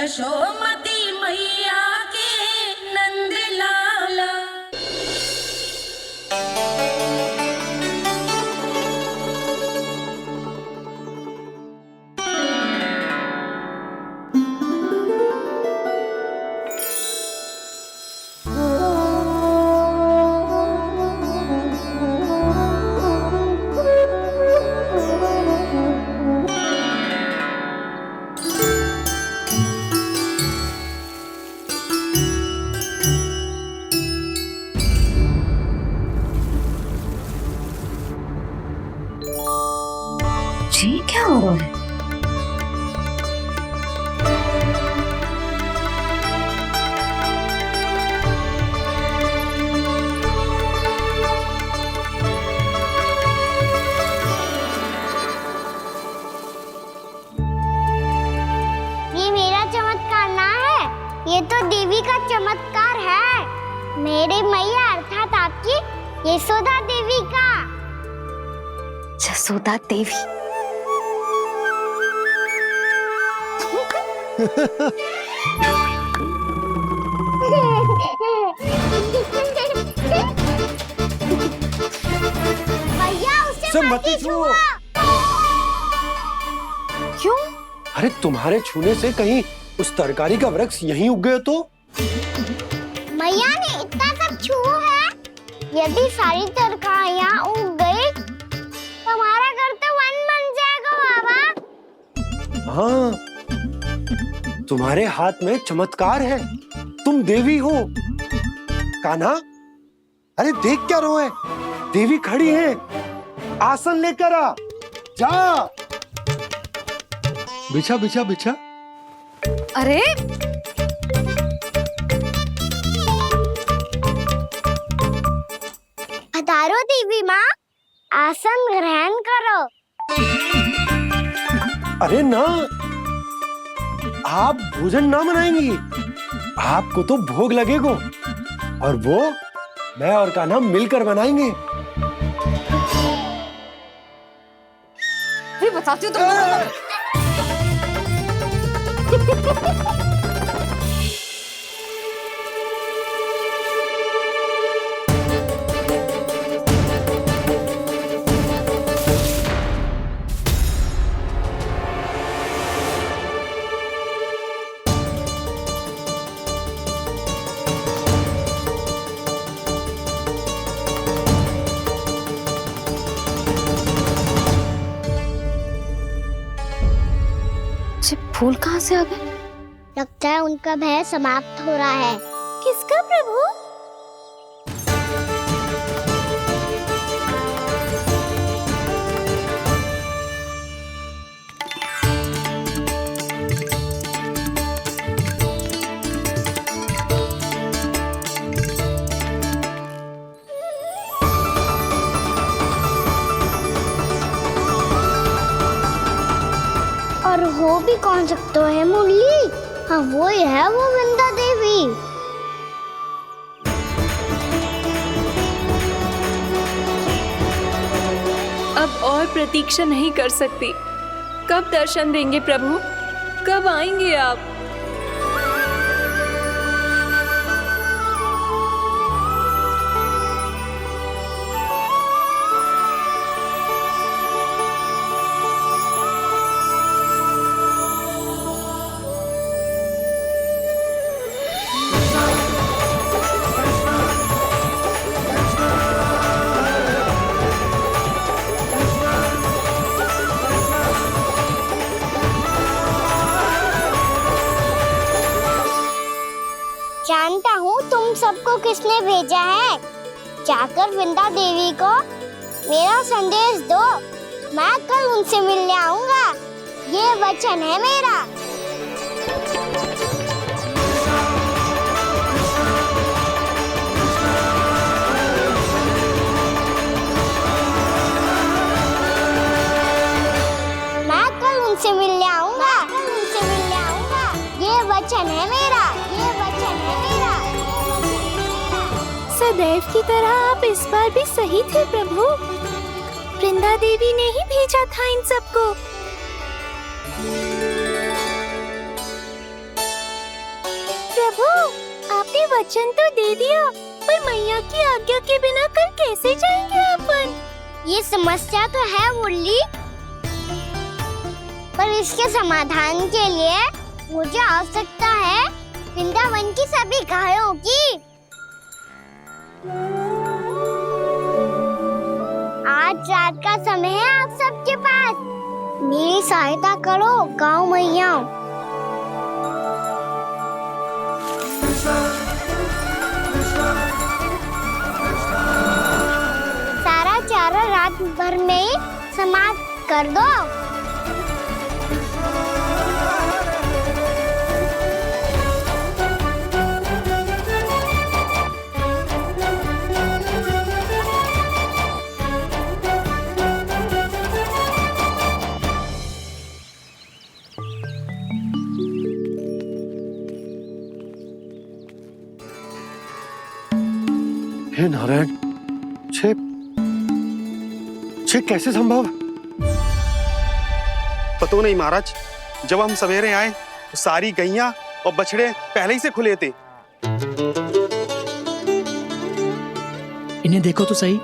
यशोमती मैया के नंद लाला। जी क्या हो रहा है? ये मेरा चमत्कार ना है, ये तो देवी का चमत्कार है। मेरी मैया अर्थात आपकी यशोदा देवी का। जसोदा देवी। भैया उसे मत छुओ। क्यों? अरे तुम्हारे छूने से कहीं उस तरकारी का वृक्ष यहीं उग गए तो? मैया ने इतना सब छुआ है, यदि सारी तरकारियां उग गई तो हमारा घर तो वन बन जाएगा बाबा। हाँ, तुम्हारे हाथ में चमत्कार है, तुम देवी हो। कान्हा, अरे देख क्या रोए, देवी खड़ी है, आसन लेकर आ, जा। बिछा बिछा बिछा। अरे पधारो देवी माँ, आसन ग्रहण करो। अरे ना, आप भोजन ना मनाएंगी, आपको तो भोग लगेगा और वो मैं और कान्हा मिलकर बनाएंगे। फिर बताती हूँ तुमको। फूल कहाँ से आ गए? लगता है उनका भय समाप्त हो रहा है। किसका प्रभु? और हो भी कौन सकता है मुरली? हाँ वो ही है, वो वृंदा देवी। अब और प्रतीक्षा नहीं कर सकती। कब दर्शन देंगे प्रभु? कब आएंगे आप? जानता हूँ तुम सबको किसने भेजा है। जाकर वृंदा देवी को मेरा संदेश दो, मैं कल उनसे मिलने आऊंगा, ये वचन है मेरा। मैं कल उनसे मिलने आऊंगा, ये वचन है मेरा, ये वचन है मेरा। सदैव की तरह आप इस बार भी सही थे प्रभु। वृंदा देवी ने ही भेजा था इन सबको। वचन तो दे दिया, पर मैया की आज्ञा के बिना कल कैसे जाएंगे अपन? ये समस्या तो है मुरली, पर इसके समाधान के लिए मुझे आवश्यकता है वृंदावन की सभी गायों की। आज रात का समय है आप सबके पास, मेरी सहायता करो गाँव मैया। सारा चारा रात भर में ही समाप्त कर दो। हे नारायण, छे कैसे संभव? पता नहीं महाराज, जब हम सवेरे आए तो सारी गैया और बछड़े पहले ही से खुले थे। इन्हें देखो तो सही,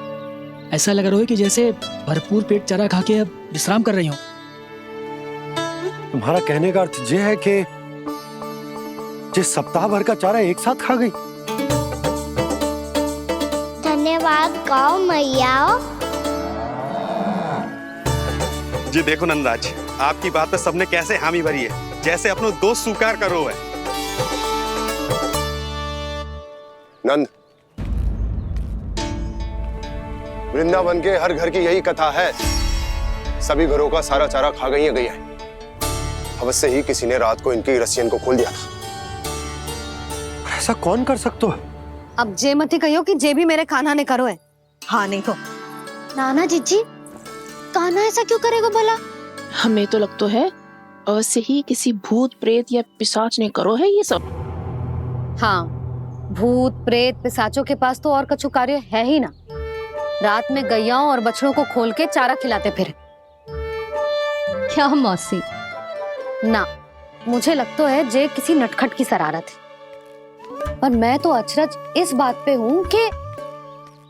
ऐसा लग रहा है कि जैसे भरपूर पेट चारा खा के अब विश्राम कर रही हूँ। तुम्हारा कहने का अर्थ यह है कि जिस सप्ताह भर का चारा एक साथ खा गई। धन्यवाद गाँव मैया। जी देखो नंदराज, आपकी बात पे सबने कैसे हामी भरी है, जैसे अपनो दोस्त स्वीकार करो है। नंद, वृंदावन के हर घर की यही कथा है, सभी घरों का सारा चारा खा गई है। अवश्य ही किसी ने रात को इनकी रस्सियन को खोल दिया था। ऐसा कौन कर सकता है? अब जे मत कहियो कि जे भी मेरे कान्हा ने करो है। हाँ नहीं तो नाना जीजी, कान्हा ऐसा क्यों करेगा भला? हमें तो लगता है अवश्य ही किसी भूत प्रेत या पिशाच ने करो है ये सब। हाँ, भूत प्रेत पिशाचों के पास तो और कछु कार्य है ही ना। रात में गैयाओं और बछड़ों को खोल के चारा खिलाते फिर। क्या मौसी? ना, मुझे लगता है जे किसी नटखट की शरारत है। पर मैं तो अचरज इस बात पे हूँ कि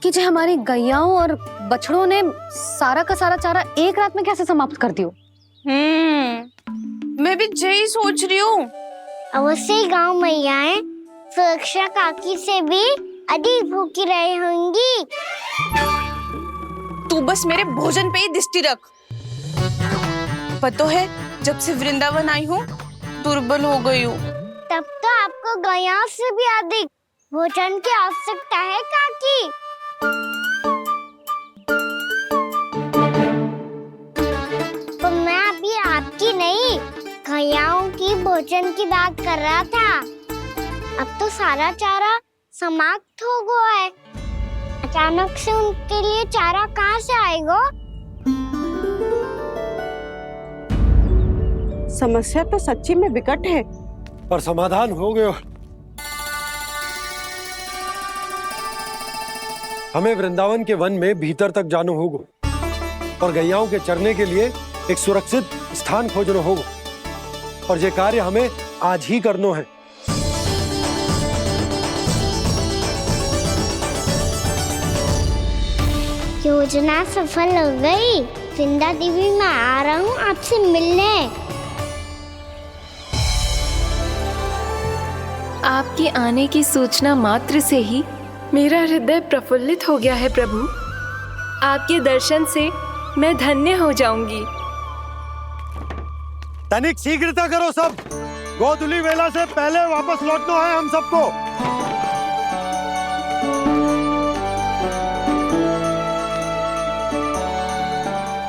जो हमारी गैयाओं और बछड़ों ने सारा का सारा चारा एक रात में कैसे समाप्त कर दियो। मैं भी यही सोच रही हूँ। अवश्य ही गाँव मैयाएं सुरक्षा काकी से भी अधिक भूखी रही होंगी। तू बस मेरे भोजन पे ही दृष्टि रख। पता है, जब से वृंदावन आई हूँ दुर्बल हो गई हूँ। तब तो आपको गैयाओं से भी अधिक भोजन की आवश्यकता है काकी। तो मैं अभी आपकी नहीं, गैयाओं की भोजन की बात कर रहा था। अब तो सारा चारा समाप्त हो गया है, अचानक से उनके लिए चारा कहाँ से आएगा? समस्या तो सच्ची में विकट है, पर समाधान हो गया। हमें वृंदावन के वन में भीतर तक जाना होगा और गैयाओं के चरने के लिए एक सुरक्षित स्थान खोजना होगा, और ये कार्य हमें आज ही करना है। योजना सफल हो गई। वृंदा देवी, मैं आ रहा हूँ आपसे मिलने। आपके आने की सूचना मात्र से ही मेरा हृदय प्रफुल्लित हो गया है प्रभु। आपके दर्शन से मैं धन्य हो जाऊंगी। तनिक शीघ्रता करो सब, गोधुली वेला से पहले वापस लौटना है हम सबको।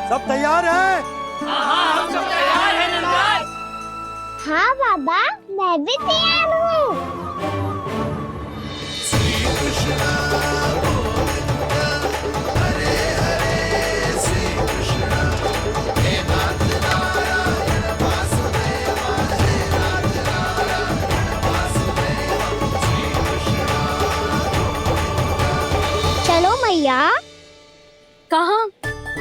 सब तैयार है? हाँ, हम सब तैयार हैं नंदराज। हाँ बाबा, मैं भी तैयार हूँ। चलो मैया। कहाँ?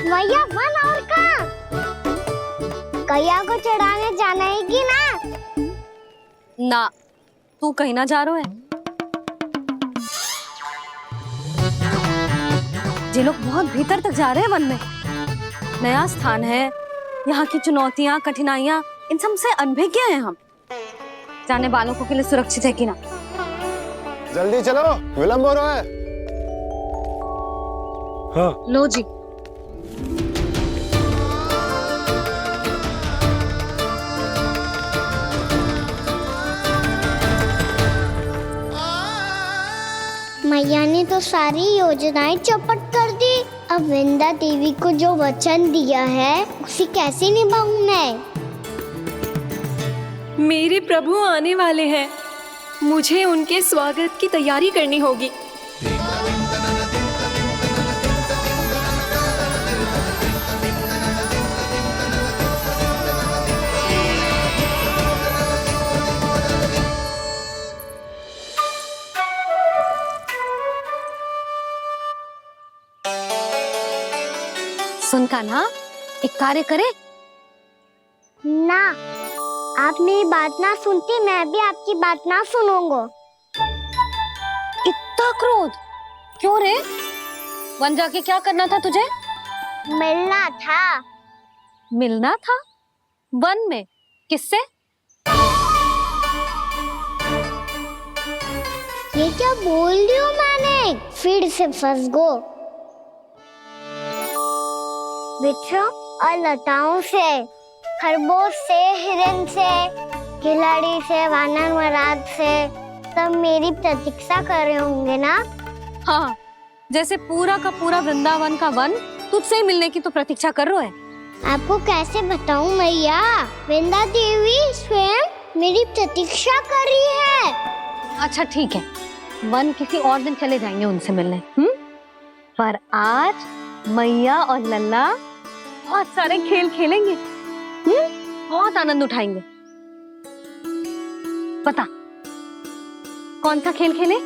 मैया वन और कहाँ? गैया को चढ़ाने जाना है कि ना? ना, तू कहीं ना जा रहा है। ये लोग बहुत भीतर तक जा रहे हैं वन में। नया स्थान है, यहाँ की चुनौतियाँ, कठिनाइयाँ, इन सब से अनभिज्ञ हैं हम। जाने बालकों के लिए सुरक्षित है कि ना। जल्दी चलो, विलंब हो रहा है। हाँ लो जी। मैया ने तो सारी योजनाएं चौपट कर दी। अब वृंदा देवी को जो वचन दिया है उसे कैसे निभाऊं मैं? मेरे प्रभु आने वाले हैं, मुझे उनके स्वागत की तैयारी करनी होगी। सुन कान्हा, एक कार्य करे। ना, आप मेरी बात ना सुनती, मैं भी आपकी बात ना सुनूंगा। इतना क्रोध क्यों रे? वन जाके क्या करना था तुझे? मिलना था। मिलना था? वन में? किससे? ये क्या बोल रही हूँ मैंने? फिर से फंस गो। वृक्षों और लताओं से, खरगोश से, हिरन से, खिलाड़ी से, वानर महाराज से, सब मेरी प्रतीक्षा कर रहे होंगे ना? हाँ, जैसे पूरा का पूरा वृंदावन का वन तुझसे ही मिलने की तो प्रतीक्षा कर रहा है। आपको कैसे बताऊं मैया? वृंदा देवी स्वयं मेरी प्रतीक्षा कर रही है। अच्छा ठीक है, वन किसी और दिन चले जाएंगे उनसे मिलने। पर आज मैया और लल्ला बहुत सारे खेल खेलेंगे। बहुत आनंद उठाएंगे। पता कौन सा खेल खेले?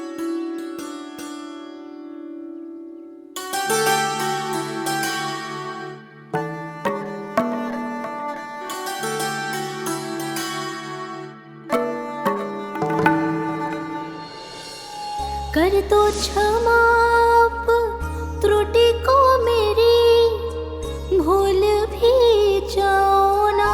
कर दो क्षमा त्रुटि को मेरी, भूल भी जाओ ना।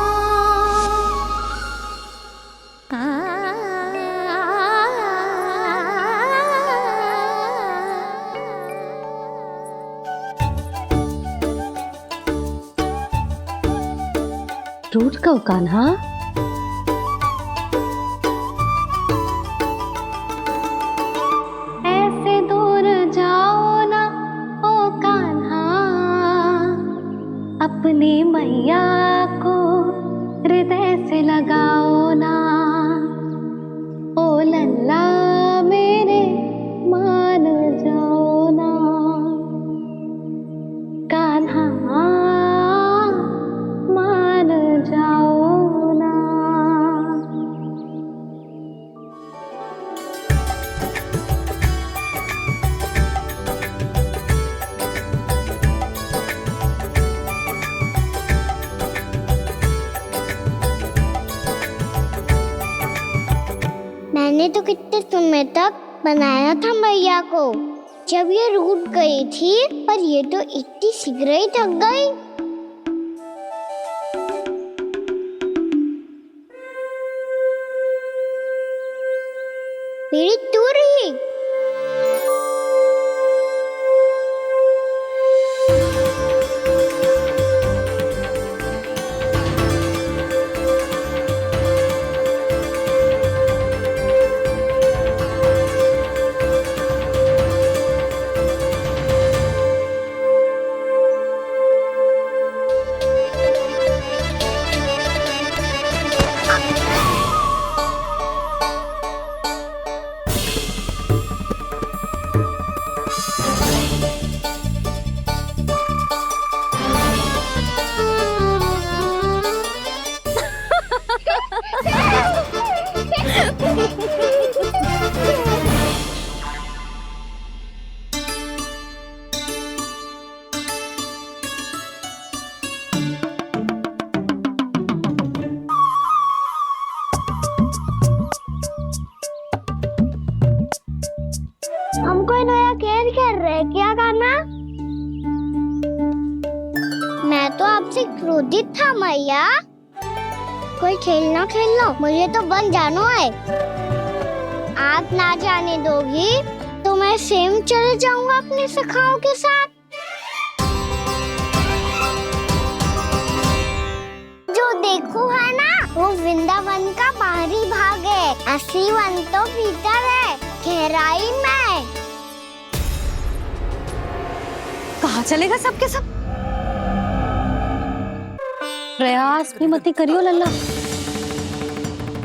टूट कब कान्हा? ऐसे दूर जाओ ना ओ कान्हा, अपनी मैया को हृदय से लगाओ ना। ओ लल्ला मेरे मान जाओ ना, कान्हा मान जाओ ना। मैंने तो कितने समय तक बनाया था मैया को, जब ये रूठ गई थी, पर ये तो इतनी शीघ्र ही थक गई। मेरी दूर ही। हमको नया खेल खेल रहे, क्या करना? से क्रोधित था मैया। कोई खेलना खेल लो, मुझे तो बन जानो है। आप ना जाने दोगी तो मैं स्वयं चले जाऊंगा अपने सखाओं के साथ। जो देखो है ना, वो वृंदावन का बाहरी भाग है। असली वन तो भीतर है, गहराई में। कहाँ चलेगा सबके सब? प्रयास भी मत करियो लल्ला।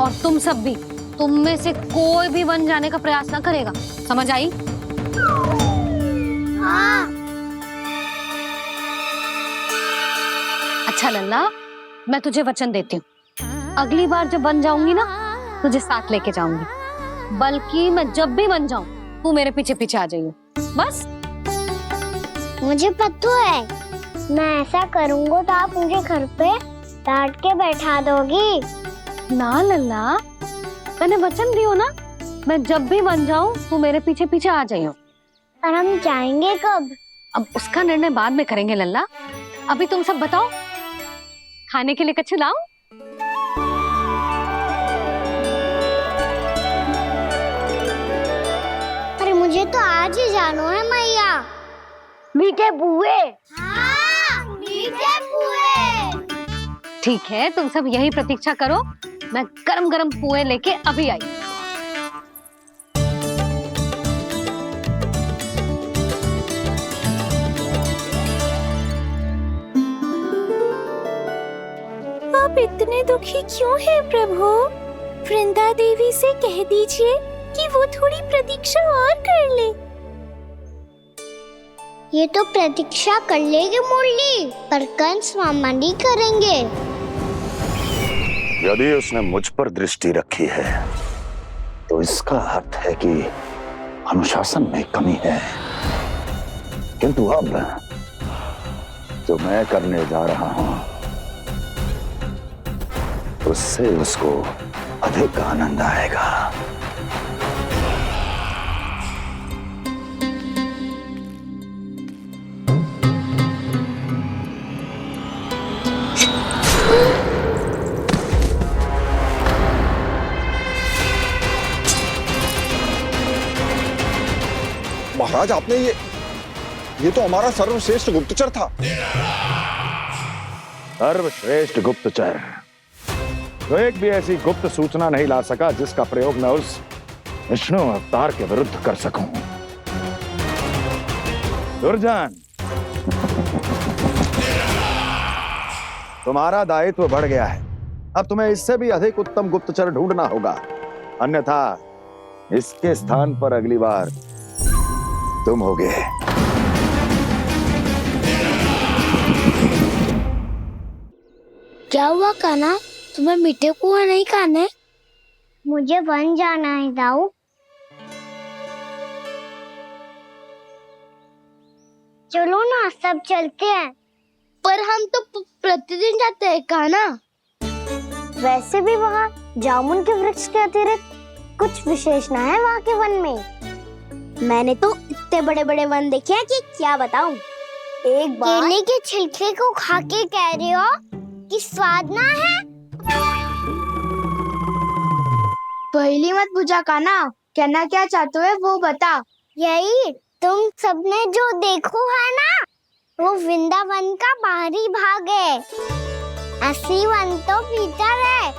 और तुम सब भी, तुम में से कोई भी वन जाने का प्रयास ना करेगा, समझ आई? हाँ। अच्छा लल्ला, मैं तुझे वचन देती हूँ, अगली बार जब बन जाऊंगी ना, तुझे साथ लेके जाऊंगी। बल्कि मैं जब भी बन जाऊं, तू मेरे पीछे पीछे आ जाइयो, बस। मुझे पता है, मैं ऐसा करूंगा तो आप मुझे घर पे डांट के बैठा दोगी। ना लल्ला, मैंने वचन दियो ना, मैं जब भी बन जाऊं, तू मेरे पीछे पीछे आ जाइयो। पर हम जाएंगे कब? अब उसका निर्णय बाद में करेंगे लल्ला। अभी तुम सब बताओ, खाने के लिए कुछ लाऊं? अरे मुझे तो आज ही जाना है मैया। मीठे पुए। हाँ, मीठे पुए। ठीक है, तुम सब यही प्रतीक्षा करो, मैं गरम गरम पुए लेके अभी आई। आप इतने दुखी क्यों हैं प्रभु? वृंदा देवी से कह दीजिए कि वो थोड़ी प्रतीक्षा और कर ले। ये तो प्रतीक्षा कर लेगी मुरली, पर कंस मामा नहीं करेंगे। यदि उसने मुझ पर दृष्टि रखी है, तो इसका अर्थ है कि अनुशासन में कमी है। किंतु अब जो मैं करने जा रहा हूं, उससे उसको अधिक आनंद आएगा। महाराज, आपने ये तो हमारा सर्वश्रेष्ठ गुप्तचर था। सर्वश्रेष्ठ गुप्तचर तो एक भी ऐसी गुप्त सूचना नहीं ला सका जिसका प्रयोग मैं उस विष्णु अवतार के विरुद्ध कर सकूं। दुर्जन, तुम्हारा दायित्व बढ़ गया है। अब तुम्हें इससे भी अधिक उत्तम गुप्तचर ढूंढना होगा, अन्यथा इसके स्थान पर अगली बार तुम होगे। क्या हुआ कान्हा, तुम्हें मीठे पुआ नहीं खाने? मुझे वन जाना है दाऊ। चलो ना, सब चलते हैं। पर हम तो प्रतिदिन जाते हैं कान्हा। वैसे भी वहाँ जामुन के वृक्ष के अतिरिक्त कुछ विशेष ना है वहाँ के वन में। मैंने तो इतने बड़े बड़े वन देखे हैं कि क्या बताऊं। एक बार केले के छिलके को खा के कह रहे हो कि स्वाद ना है? पहली मत बुझा कान्हा, कहना क्या चाहते हो वो बता। यही तुम सबने जो देखो है ना, वो वृंदावन का बाहरी भाग है। असली वन तो भीतर है,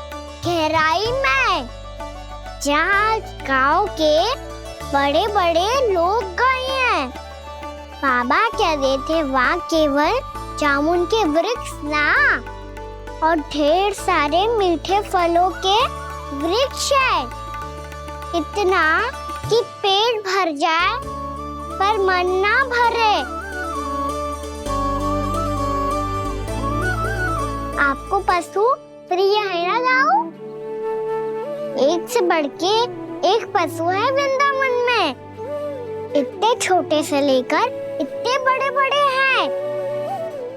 गहराई में, जहाँ गाँव के बड़े बड़े लोग गए हैं। बाबा कह रहे थे वहाँ केवल जामुन के वृक्ष ना, और ढेर सारे मीठे फलों के वृक्ष है। इतना कि पेट भर जाए पर मन ना भरे। आपको पशु प्रिय है ना दाऊ? एक से बढ़ के एक पशु है वृंदावन में। इतने छोटे से लेकर इतने बड़े बड़े हैं।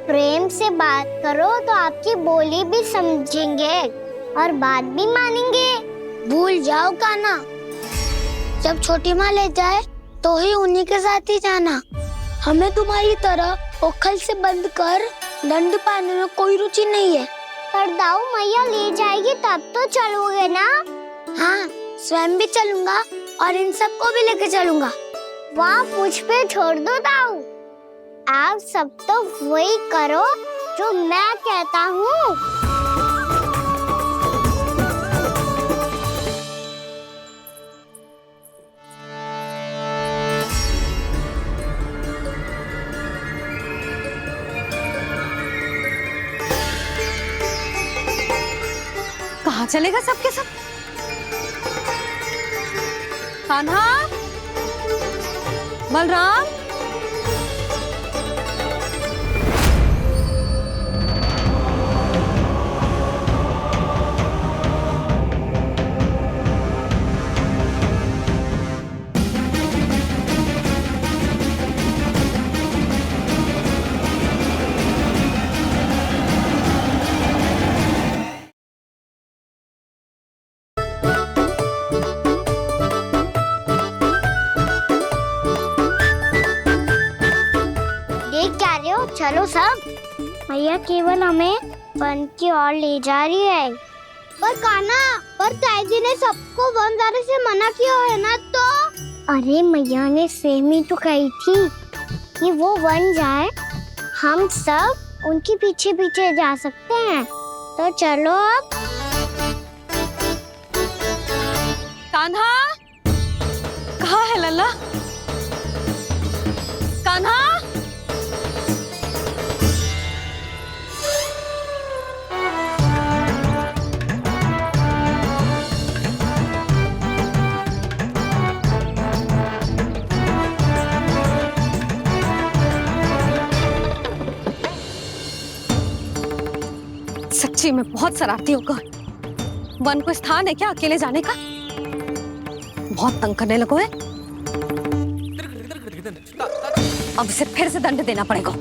प्रेम से बात करो तो आपकी बोली भी समझेंगे और बात भी मानेंगे। भूल जाओ कान्हा, जब छोटी माँ ले जाए तो ही उन्हीं के साथ ही जाना। हमें तुम्हारी तरह ओखल से बंद कर, दंड पाने में कोई रुचि नहीं है। पर दाऊ मैया ले जाएगी तब तो चलोगे ना? हाँ, स्वयं भी चलूंगा और इन सबको भी लेके चलूंगा। वाह, मुझ पे छोड़ दो दाऊ। आप सब तो वही करो जो मैं कहता हूँ। कहाँ चलेगा सबके सब? कान्हा, बलराम, चलो सब। मैया केवल हमें वन की ओर ले जा रही है। पर कान्हा, पर ताईजी ने सबको वन जाने से मना किया है ना तो? अरे मैया ने सेम ही तो कही थी कि वो वन जाए, हम सब उनके पीछे पीछे जा सकते हैं। तो चलो अब। कान्हा, कहाँ है लल्ला? कान्हा, सच्ची में बहुत शरारती होगा। वन को स्थान है क्या अकेले जाने का? बहुत तंग करने लगो है। अब इसे फिर से दंड देना पड़ेगा।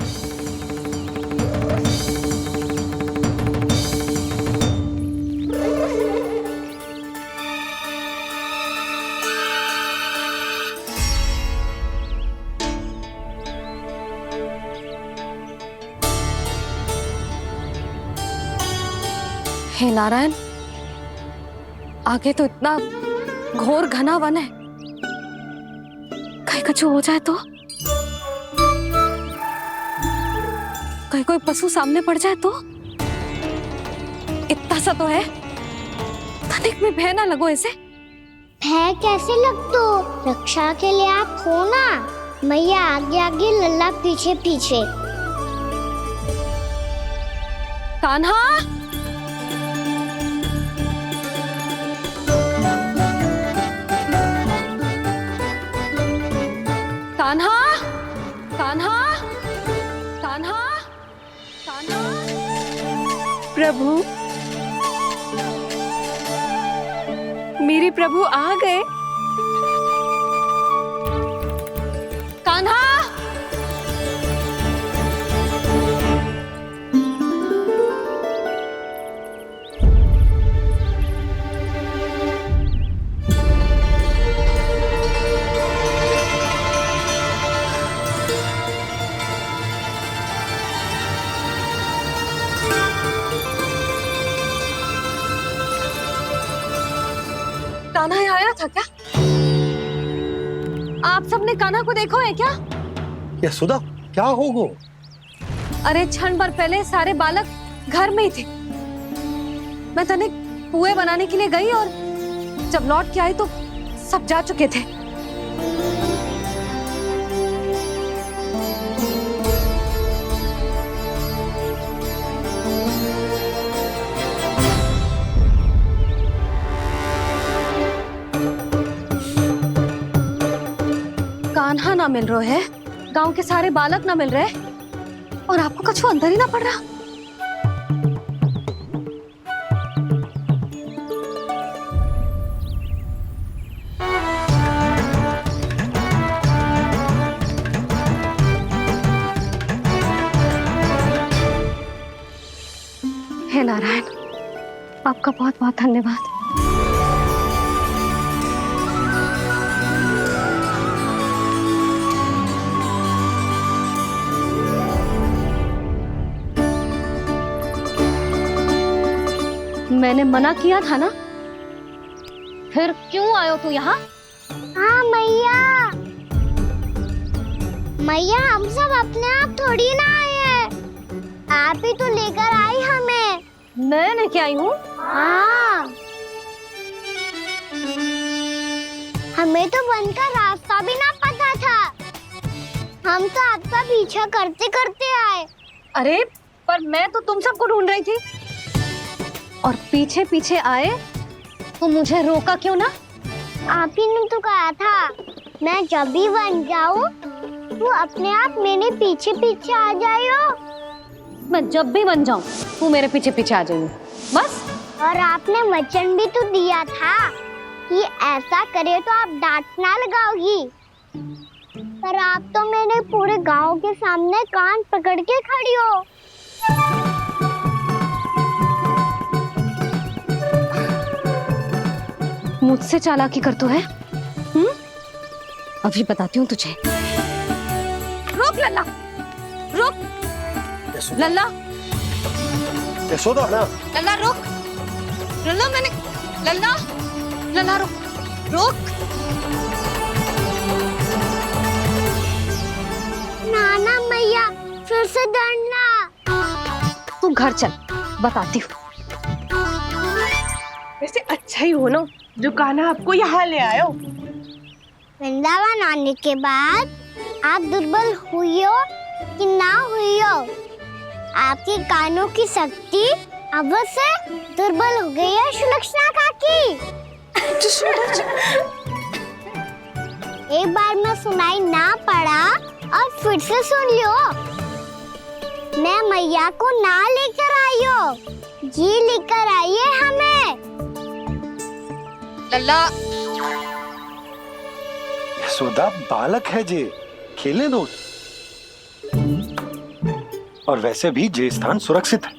हे नारायण, आगे तो इतना घोर घना वन है, कहीं कुछ हो जाए तो? कहीं कोई पशु सामने पड़ जाए तो? इतना सा तो है, तनिक में भय ना लगो इसे। भय कैसे लग तो? रक्षा के लिए आप हो ना। मैया आगे आगे, लल्ला पीछे पीछे। कान्हा, कान्हा, कान्हा, कान्हा, कान्हा। प्रभु, मेरे प्रभु आ गए। कान्हा, कान्हा यहाँ आया था क्या? आप सबने कान्हा को देखो है क्या? यशोदा, क्या हो गो? अरे क्षण भर पहले सारे बालक घर में ही थे। मैं तनिक पुए बनाने के लिए गई और जब लौट के आई तो सब जा चुके थे। कान्हा ना मिल रहा है, गांव के सारे बालक ना मिल रहे, और आपको कछु अंदर ही ना पड़ रहा। हे नारायण, आपका बहुत बहुत धन्यवाद। मैंने मना किया था ना, फिर क्यों आयो तू यहाँ? हाँ मैया, मैया हम सब अपने आप थोड़ी ना आए हैं, आप ही तो लेकर आई हमें। मैं लेके आई हूँ? हाँ, हमें तो वन का रास्ता भी ना पता था, हम तो आपका पीछा करते करते आए। अरे पर मैं तो तुम सबको ढूंढ रही थी, और पीछे पीछे आए तो मुझे रोका क्यों ना? आप ही ने तो कहा था मैं जब भी बन जाऊं तू अपने आप मेरे पीछे पीछे आ जाइयो। मैं जब भी बन जाऊं तू मेरे पीछे पीछे आ जाइयो, बस। और आपने वचन भी तो दिया था कि ऐसा करे तो आप डांट ना लगाओगी, पर आप तो मेरे पूरे गांव के सामने कान पकड़ के खड़ी हो। मुझसे चालाकी कर तो है? अभी बताती हूँ तुझे। रुक लल्ला, रुक लल्ला, यशोदा ना, लल्ला रुक, लल्ला मैंने, लल्ला, लल्ला रुक, रुक। नाना मैया फिर से डरना। तू घर चल, बताती हूँ। वैसे अच्छा ही हो ना जो कान्हा आपको यहाँ ले आयो। वृंदावन आने के बाद आप दुर्बल हुई हो कि ना हुई हो, आपके कानों की शक्ति अब से दुर्बल हो गई है सुलक्षणा काकी। एक बार में सुनाई ना पड़ा और फिर से सुन लो। मैं मैया को ना लेकर आई हो, जी लेकर आई है हमें। लल्ला, यशोदा बालक है जे, खेले दो। और वैसे भी जे स्थान सुरक्षित है,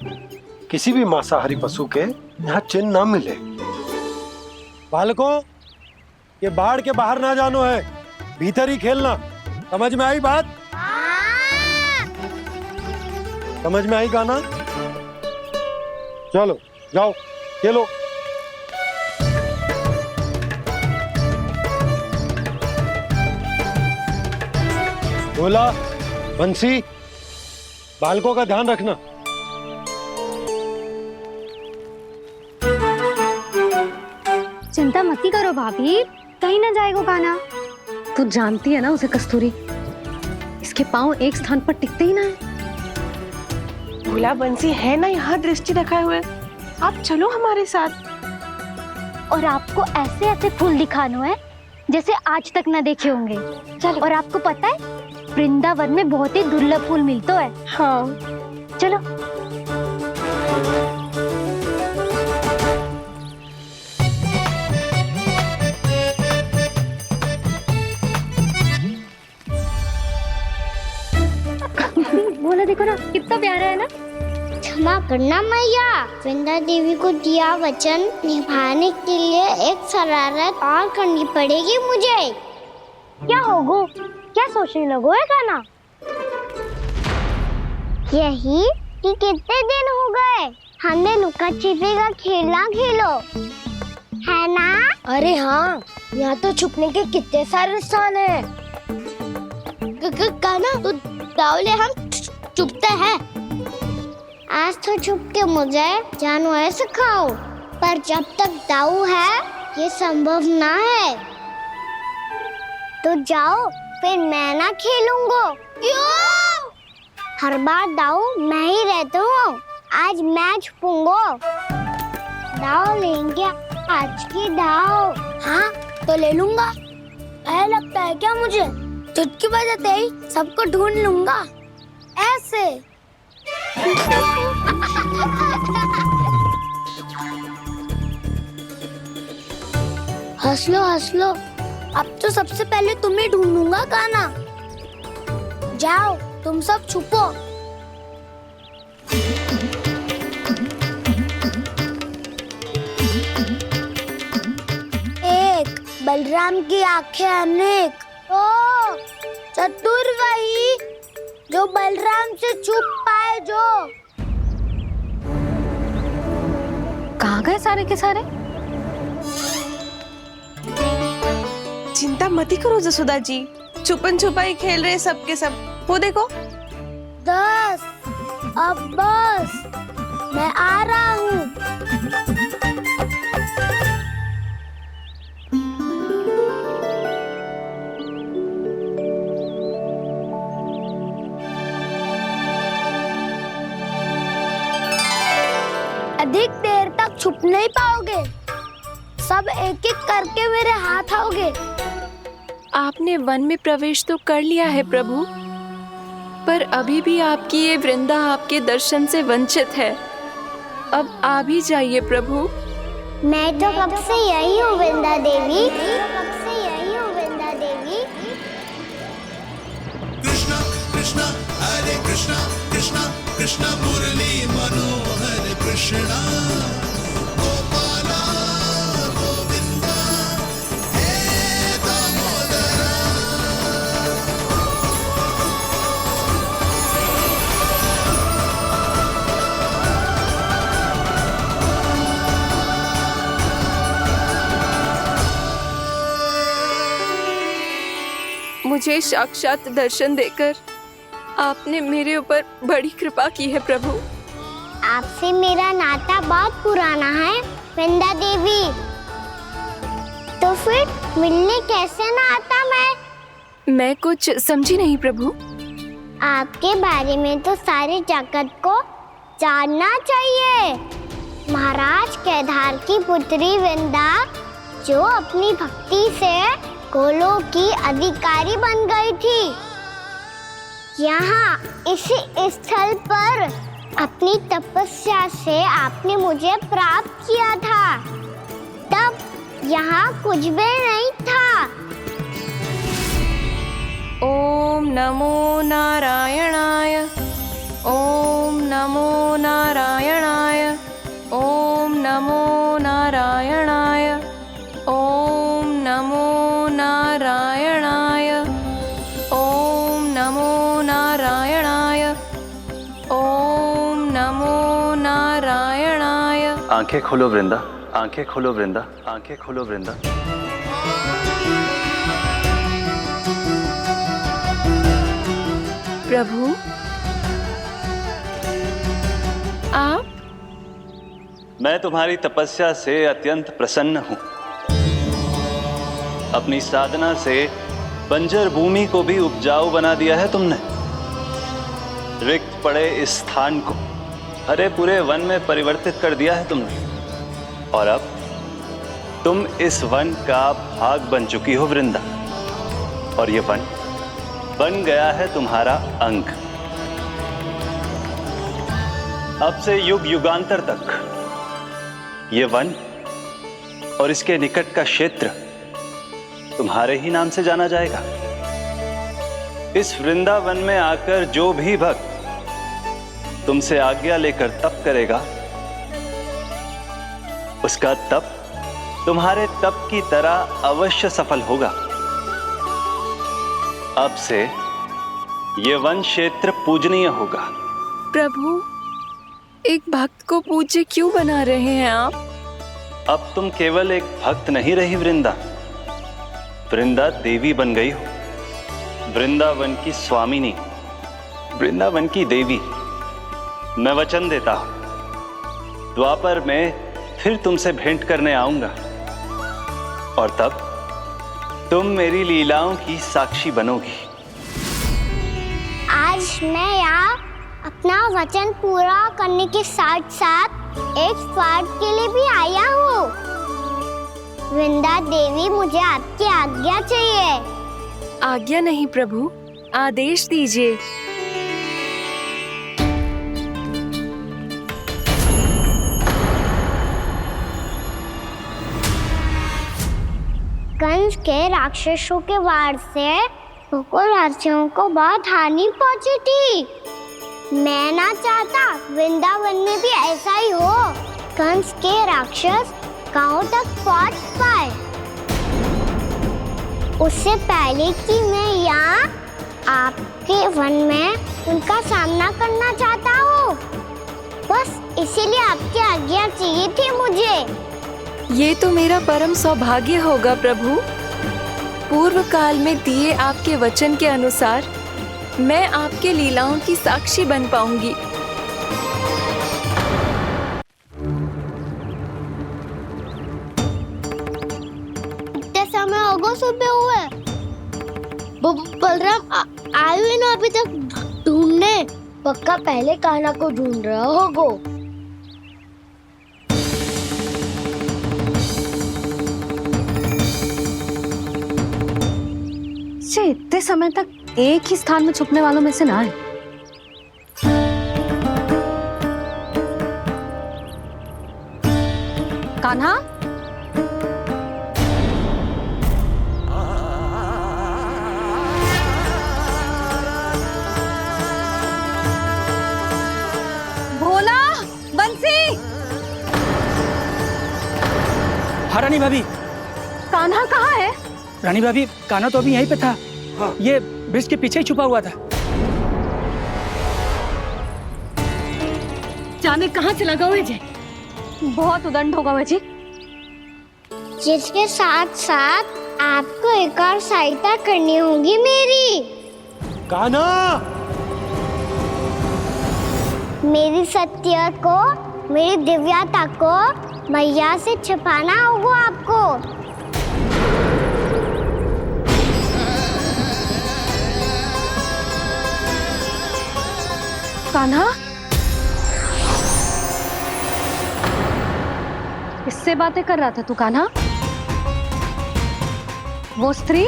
किसी भी मांसाहारी पशु के यहाँ चिन्ह ना मिले। बालकों, ये बाढ़ के बाहर ना जानो है, भीतर ही खेलना। समझ में आई बात? समझ में आई गाना? चलो जाओ खेलो। बोला बंसी, बालकों का ध्यान रखना। चिंता मत करो भाभी, कहीं ना जाएगा कान्हा। तू जानती है ना उसे कस्तूरी, इसके पांव एक स्थान पर टिकते ही ना है। भोला बंसी है ना यहाँ दृष्टि रखाए हुए, आप चलो हमारे साथ। और आपको ऐसे ऐसे फूल दिखानो है जैसे आज तक ना देखे होंगे। चलो। और आपको पता है वृंदावन में बहुत ही दुर्लभ फूल मिलते हैं। हाँ चलो। बोला देखो ना कितना प्यारा है ना। क्षमा करना मैया, वृंदा देवी को दिया वचन निभाने के लिए एक शरारत और करनी पड़ेगी मुझे। क्या होगो, क्या सोचने लगो है कान्हा? यही कि कितने दिन हो गए हमने लुका छिपी का खेलना खेलो, है ना? अरे हाँ, यहाँ तो छुपने के कितने सारे स्थान है। कान्हा तो दावले हम छुपते हैं। आज तो छुप के मुझे जानवर सिखाओ, पर जब तक दाऊ है ये संभव ना है। तो जाओ, फिर मैं ना खेलूंगा। क्यों? हर बार दाऊ मैं ही रहता हूँ, आज मैं छुपूंगा। दाऊ लेंगे आज की दाऊ। हाँ तो ले लूंगा। ऐसा लगता है क्या मुझे? चुटकी बजाते ही सबको ढूंढ लूंगा ऐसे। हंस लो, अब तो सबसे पहले तुम्हें ढूंढूंगा कान्हा। जाओ तुम सब छुपो। एक बलराम की आंखें अनेक, ओ चतुर वही जो बलराम से छुप पाए। जो कहाँ गए सारे के सारे? चिंता मती करो जसोदा जी, छुपन छुपाई खेल रहे सबके सब। वो देखो। 10 अब बस, मैं आ रहा हूँ। अधिक देर तक छुप नहीं पाओगे, सब एक एक करके मेरे हाथ आओगे। आपने वन में प्रवेश तो कर लिया है प्रभु, पर अभी भी आपकी ये वृंदा आपके दर्शन से वंचित है। अब आ भी जाइए प्रभु। मैं तो कब से यही हूँ वृंदा देवी, कब से यही हूँ वृंदा देवी। कृष्णा कृष्णा हरे कृष्णा कृष्णा कृष्णा मुरली मनोहर कृष्णा गोपाला गोविंदा हे दामोदरा। मुझे साक्षात दर्शन देकर आपने मेरे ऊपर बड़ी कृपा की है प्रभु। आपसे मेरा नाता बहुत पुराना है वृंदा देवी, तो फिर मिलने कैसे ना आता मैं कुछ समझी नहीं प्रभु। आपके बारे में तो सारे जगत को जानना चाहिए। महाराज केदार की पुत्री वृंदा जो अपनी भक्ति से गोलों की अधिकारी बन गई थी, यहाँ इसी स्थल पर अपनी तपस्या से आपने मुझे प्राप्त किया था। तब यहाँ कुछ भी नहीं था। ओम नमो नारायणाय, ओम नमो नारायणाय, ओम नमो नारायणाय, ओम नमो नारायणाय, ओम नमो नारायणाय, ओम नमो नारायणाय। आंखें खोलो वृंदा, आंखें खोलो वृंदा, आंखें खोलो वृंदा। प्रभु आप? मैं तुम्हारी तपस्या से अत्यंत प्रसन्न हूं। अपनी साधना से बंजर भूमि को भी उपजाऊ बना दिया है तुमने। रिक्त पड़े इस स्थान को हरे पूरे वन में परिवर्तित कर दिया है तुमने, और अब तुम इस वन का भाग बन चुकी हो वृंदा, और ये वन बन गया है तुम्हारा अंग। अब से युग युगांतर तक ये वन और इसके निकट का क्षेत्र तुम्हारे ही नाम से जाना जाएगा। इस वृंदावन में आकर जो भी भक्त तुमसे आज्ञा लेकर तप करेगा, उसका तप तुम्हारे तप की तरह अवश्य सफल होगा। अब से ये वन क्षेत्र पूजनीय होगा। प्रभु, एक भक्त को पूज्य क्यों बना रहे हैं आप? अब तुम केवल एक भक्त नहीं रही वृंदा, वृंदा देवी बन गई हो। वृंदावन की स्वामिनी, वृंदावन की देवी। मैं वचन देता हूं, द्वापर में फिर तुमसे भेंट करने आऊंगा, और तब तुम मेरी लीलाओं की साक्षी बनोगी। आज मैं यहाँ अपना वचन पूरा करने के साथ साथ एक स्वार्थ के लिए भी आया हूँ। वृंदा देवी, मुझे आपकी आज्ञा चाहिए। आज्ञा नहीं प्रभु, आदेश दीजिए। कंस के राक्षसों के वार से गोकुलवासियों को बहुत हानि पहुंची थी। मैं ना चाहता वृंदावन में भी ऐसा ही हो। कंस के राक्षस गांव तक पहुंच पाए, उससे पहले कि मैं यहाँ आपके वन में उनका सामना करना चाहता हूँ। बस इसीलिए आपकी आज्ञा चाहिए थी मुझे। ये तो मेरा परम सौभाग्य होगा प्रभु। पूर्व काल में दिए आपके वचन के अनुसार मैं आपके लीलाओं की साक्षी बन पाऊंगी। इतने समय होगा सुबह हुए, बलराम आए हुए ना अभी तक ढूंढने। पक्का पहले कान्हा को ढूंढ रहा होगा। इतने समय तक एक ही स्थान में छुपने वालों में से ना है। कान्हा, भोला, बंसी। हाँ रानी भाभी। कान्हा कहाँ है? रानी भाभी, कान्हा तो अभी यहीं पे था। हाँ। ये ब्रिज के पीछे ही छुपा हुआ था। जाने कहाँ चला गया है जी? बहुत उदंड होगा जी। जिसके साथ साथ आपको एक और सहायता करनी होगी मेरी। कान्हा, मेरी सत्य को, मेरी दिव्यता को मैया से छिपाना होगा आपको। कान्हा, किससे बातें कर रहा था तू कान्हा? वो स्त्री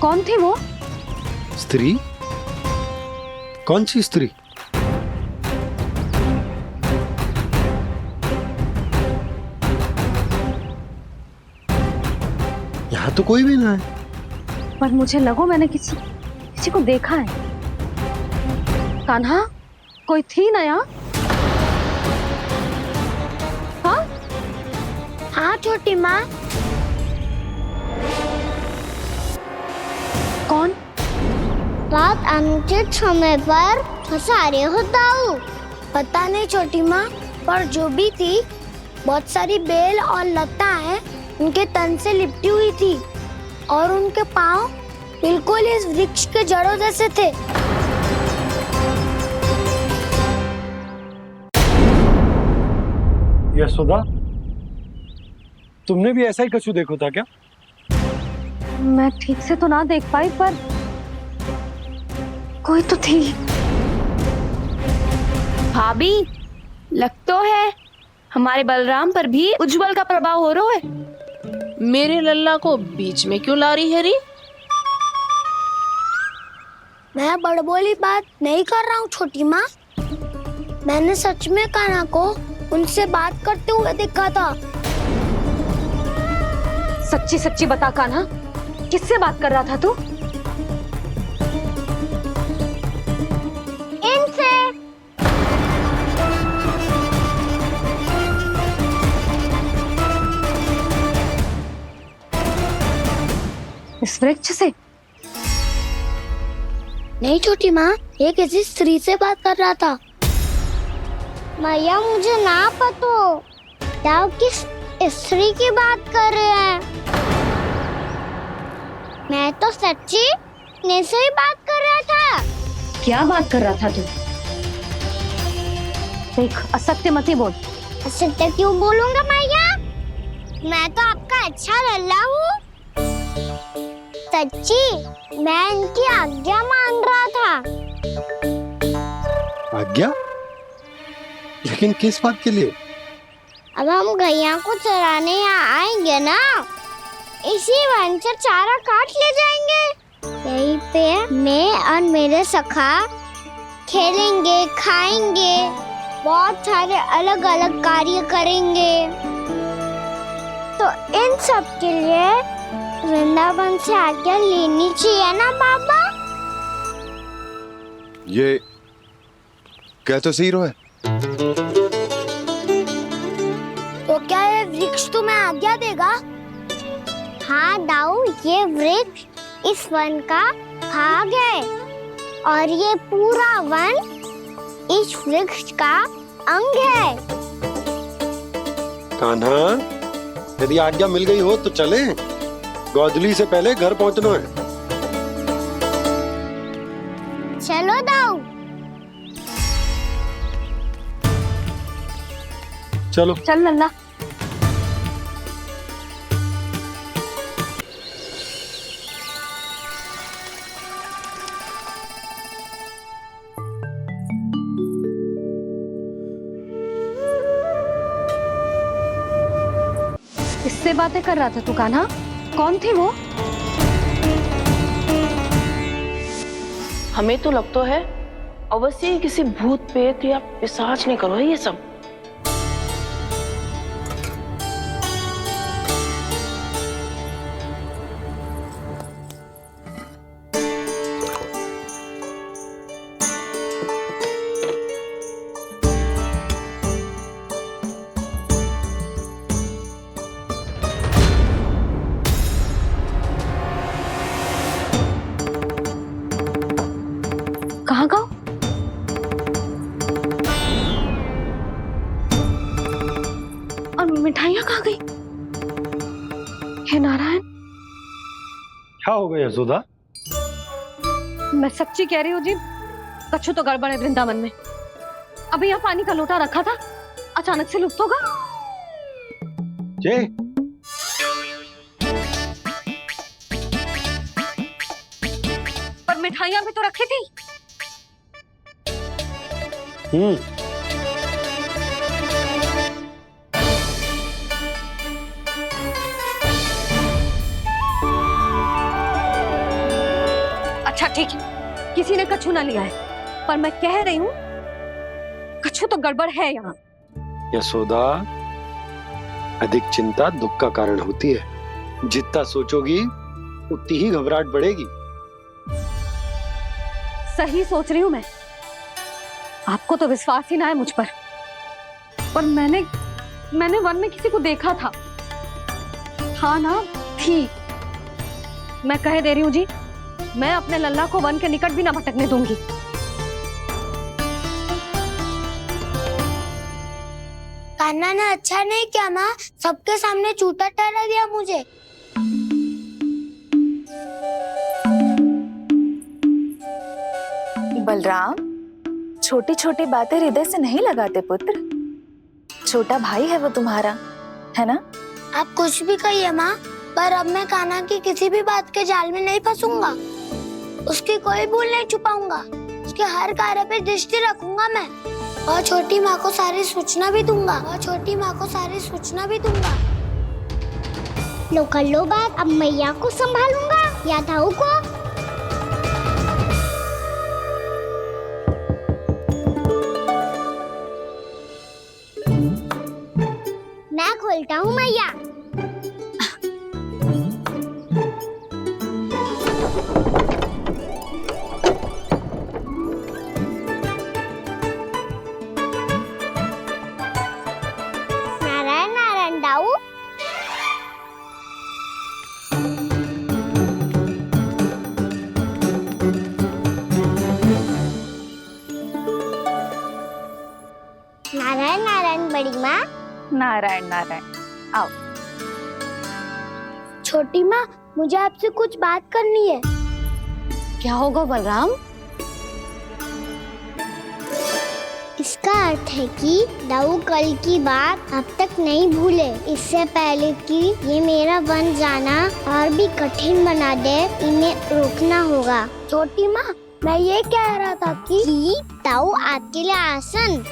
कौन थी? वो स्त्री? कौन सी स्त्री? यहाँ तो कोई भी ना है। पर मुझे लगो मैंने किसी को देखा है। कान्हा, कोई थी ना यहाँ? हाँ? हाँ छोटी माँ। कौन? रात अनुचित समय पर फंसारे होता हूँ। पता नहीं छोटी माँ, पर जो भी थी बहुत सारी बेल और लता है उनके तन से लिपटी हुई थी और उनके पाँव बिल्कुल इस वृक्ष के जड़ों जैसे थे। यशोदा, तुमने भी ऐसा ही कछु देखो था क्या? मैं ठीक से तो ना देख पाई, पर कोई तो थी। भाभी, लग तो है हमारे बलराम पर भी उज्जवल का प्रभाव हो रहा है। मेरे लल्ला को बीच में क्यों ला रही है री? मैं बड़बोली बात नहीं कर रहा हूँ छोटी माँ। मैंने सच में कान्हा को उनसे बात करते हुए देखा था। सच्ची सच्ची बता कान्हा, किससे बात कर रहा था तू? इनसे। इस वृक्ष से? नहीं छोटी माँ, ये किसी स्त्री से बात कर रहा था। मैया मुझे ना पतो आप किस स्त्री की बात कर रहे हैं। मैं तो सच्ची ने से ही बात कर रहा था। क्या बात कर रहा था तू? देख, असत्य मत ही बोल। असत्य क्यों बोलूंगा मैया? मैं तो आपका अच्छा लल्ला हूँ। सच्ची मैं इनकी आज्ञा मान रहा था। आज्ञा? लेकिन किस बात के लिए? अब हम गैया को चराने यहाँ आएंगे ना, इसी वन से चारा काट ले जाएंगे। यहीं पे मैं और मेरे सखा खेलेंगे, खाएंगे, बहुत सारे अलग अलग कार्य करेंगे। तो इन सब के लिए वृंदावन से आज्ञा लेनी चाहिए ना बाबा? ये क्या तो सही रो है। तो क्या ये वृक्ष तुम्हें आज्ञा देगा? हाँ दाऊ, ये वृक्ष इस वन का भाग है और ये पूरा वन इस वृक्ष का अंग है। कान्हा, यदि आज्ञा मिल गई हो तो चले। गोधूली से पहले घर पहुंचना है। चलो दाऊ। चलो चल लल्ला। किससे बातें कर रहा था तू कान्हा? कौन थे वो? हमें तो लगता है अवश्य ही किसी भूत प्रेत या पिशाच ने करो है ये सब। कहाँ का? और मिठाइयाँ कहाँ गई? हे नारायण, क्या हो गया यशोदा? मैं सच्ची कह रही हूँ जी, कछु तो गड़बड़ है वृंदावन में। अभी यहाँ पानी का लोटा रखा था, अचानक से लुप्त होगा। जय, पर मिठाइयाँ भी तो रखी थी। अच्छा ठीक है, किसी ने कछु ना लिया है, पर मैं कह रही हूँ कछु तो गड़बड़ है यहाँ। यशोदा, अधिक चिंता दुख का कारण होती है। जितना सोचोगी उतनी ही घबराहट बढ़ेगी। सही सोच रही हूँ मैं। आपको तो विश्वास ही ना है मुझ पर मैंने वन में किसी को देखा था। हाँ ना, थी। मैं कह दे रही हूँ जी, मैं अपने लल्ला को वन के निकट भी ना भटकने दूंगी। कान्हा ने अच्छा नहीं किया माँ, सबके सामने झूठा ठहरा दिया मुझे। बलराम, छोटी छोटी बातें हृदय से नहीं लगाते पुत्र। छोटा भाई है वो तुम्हारा, है ना? आप कुछ भी कहिए माँ, पर अब मैं कान्हा की किसी भी बात के जाल में नहीं फंसूंगा। उसकी कोई भूल नहीं छुपाऊंगा। उसके हर कार्य पे दृष्टि रखूंगा मैं, और छोटी माँ को सारी सूचना भी दूंगा। लो कर लो बात, अब मैया को संभालूंगा या दाऊ को। मैं खोलता हूँ मैया। नारायण नारायण दाऊ। नारायण नारायण बड़ी माँ। नारायण नारायण, आओ। छोटी माँ, मुझे आपसे कुछ बात करनी है। क्या होगा बलराम? इसका अर्थ है कि दाऊ कल की बात अब तक नहीं भूले। इससे पहले कि ये मेरा वन जाना और भी कठिन बना दे, इन्हें रोकना होगा। छोटी माँ, मैं ये कह रहा था कि दाऊ आपके लिए आसन।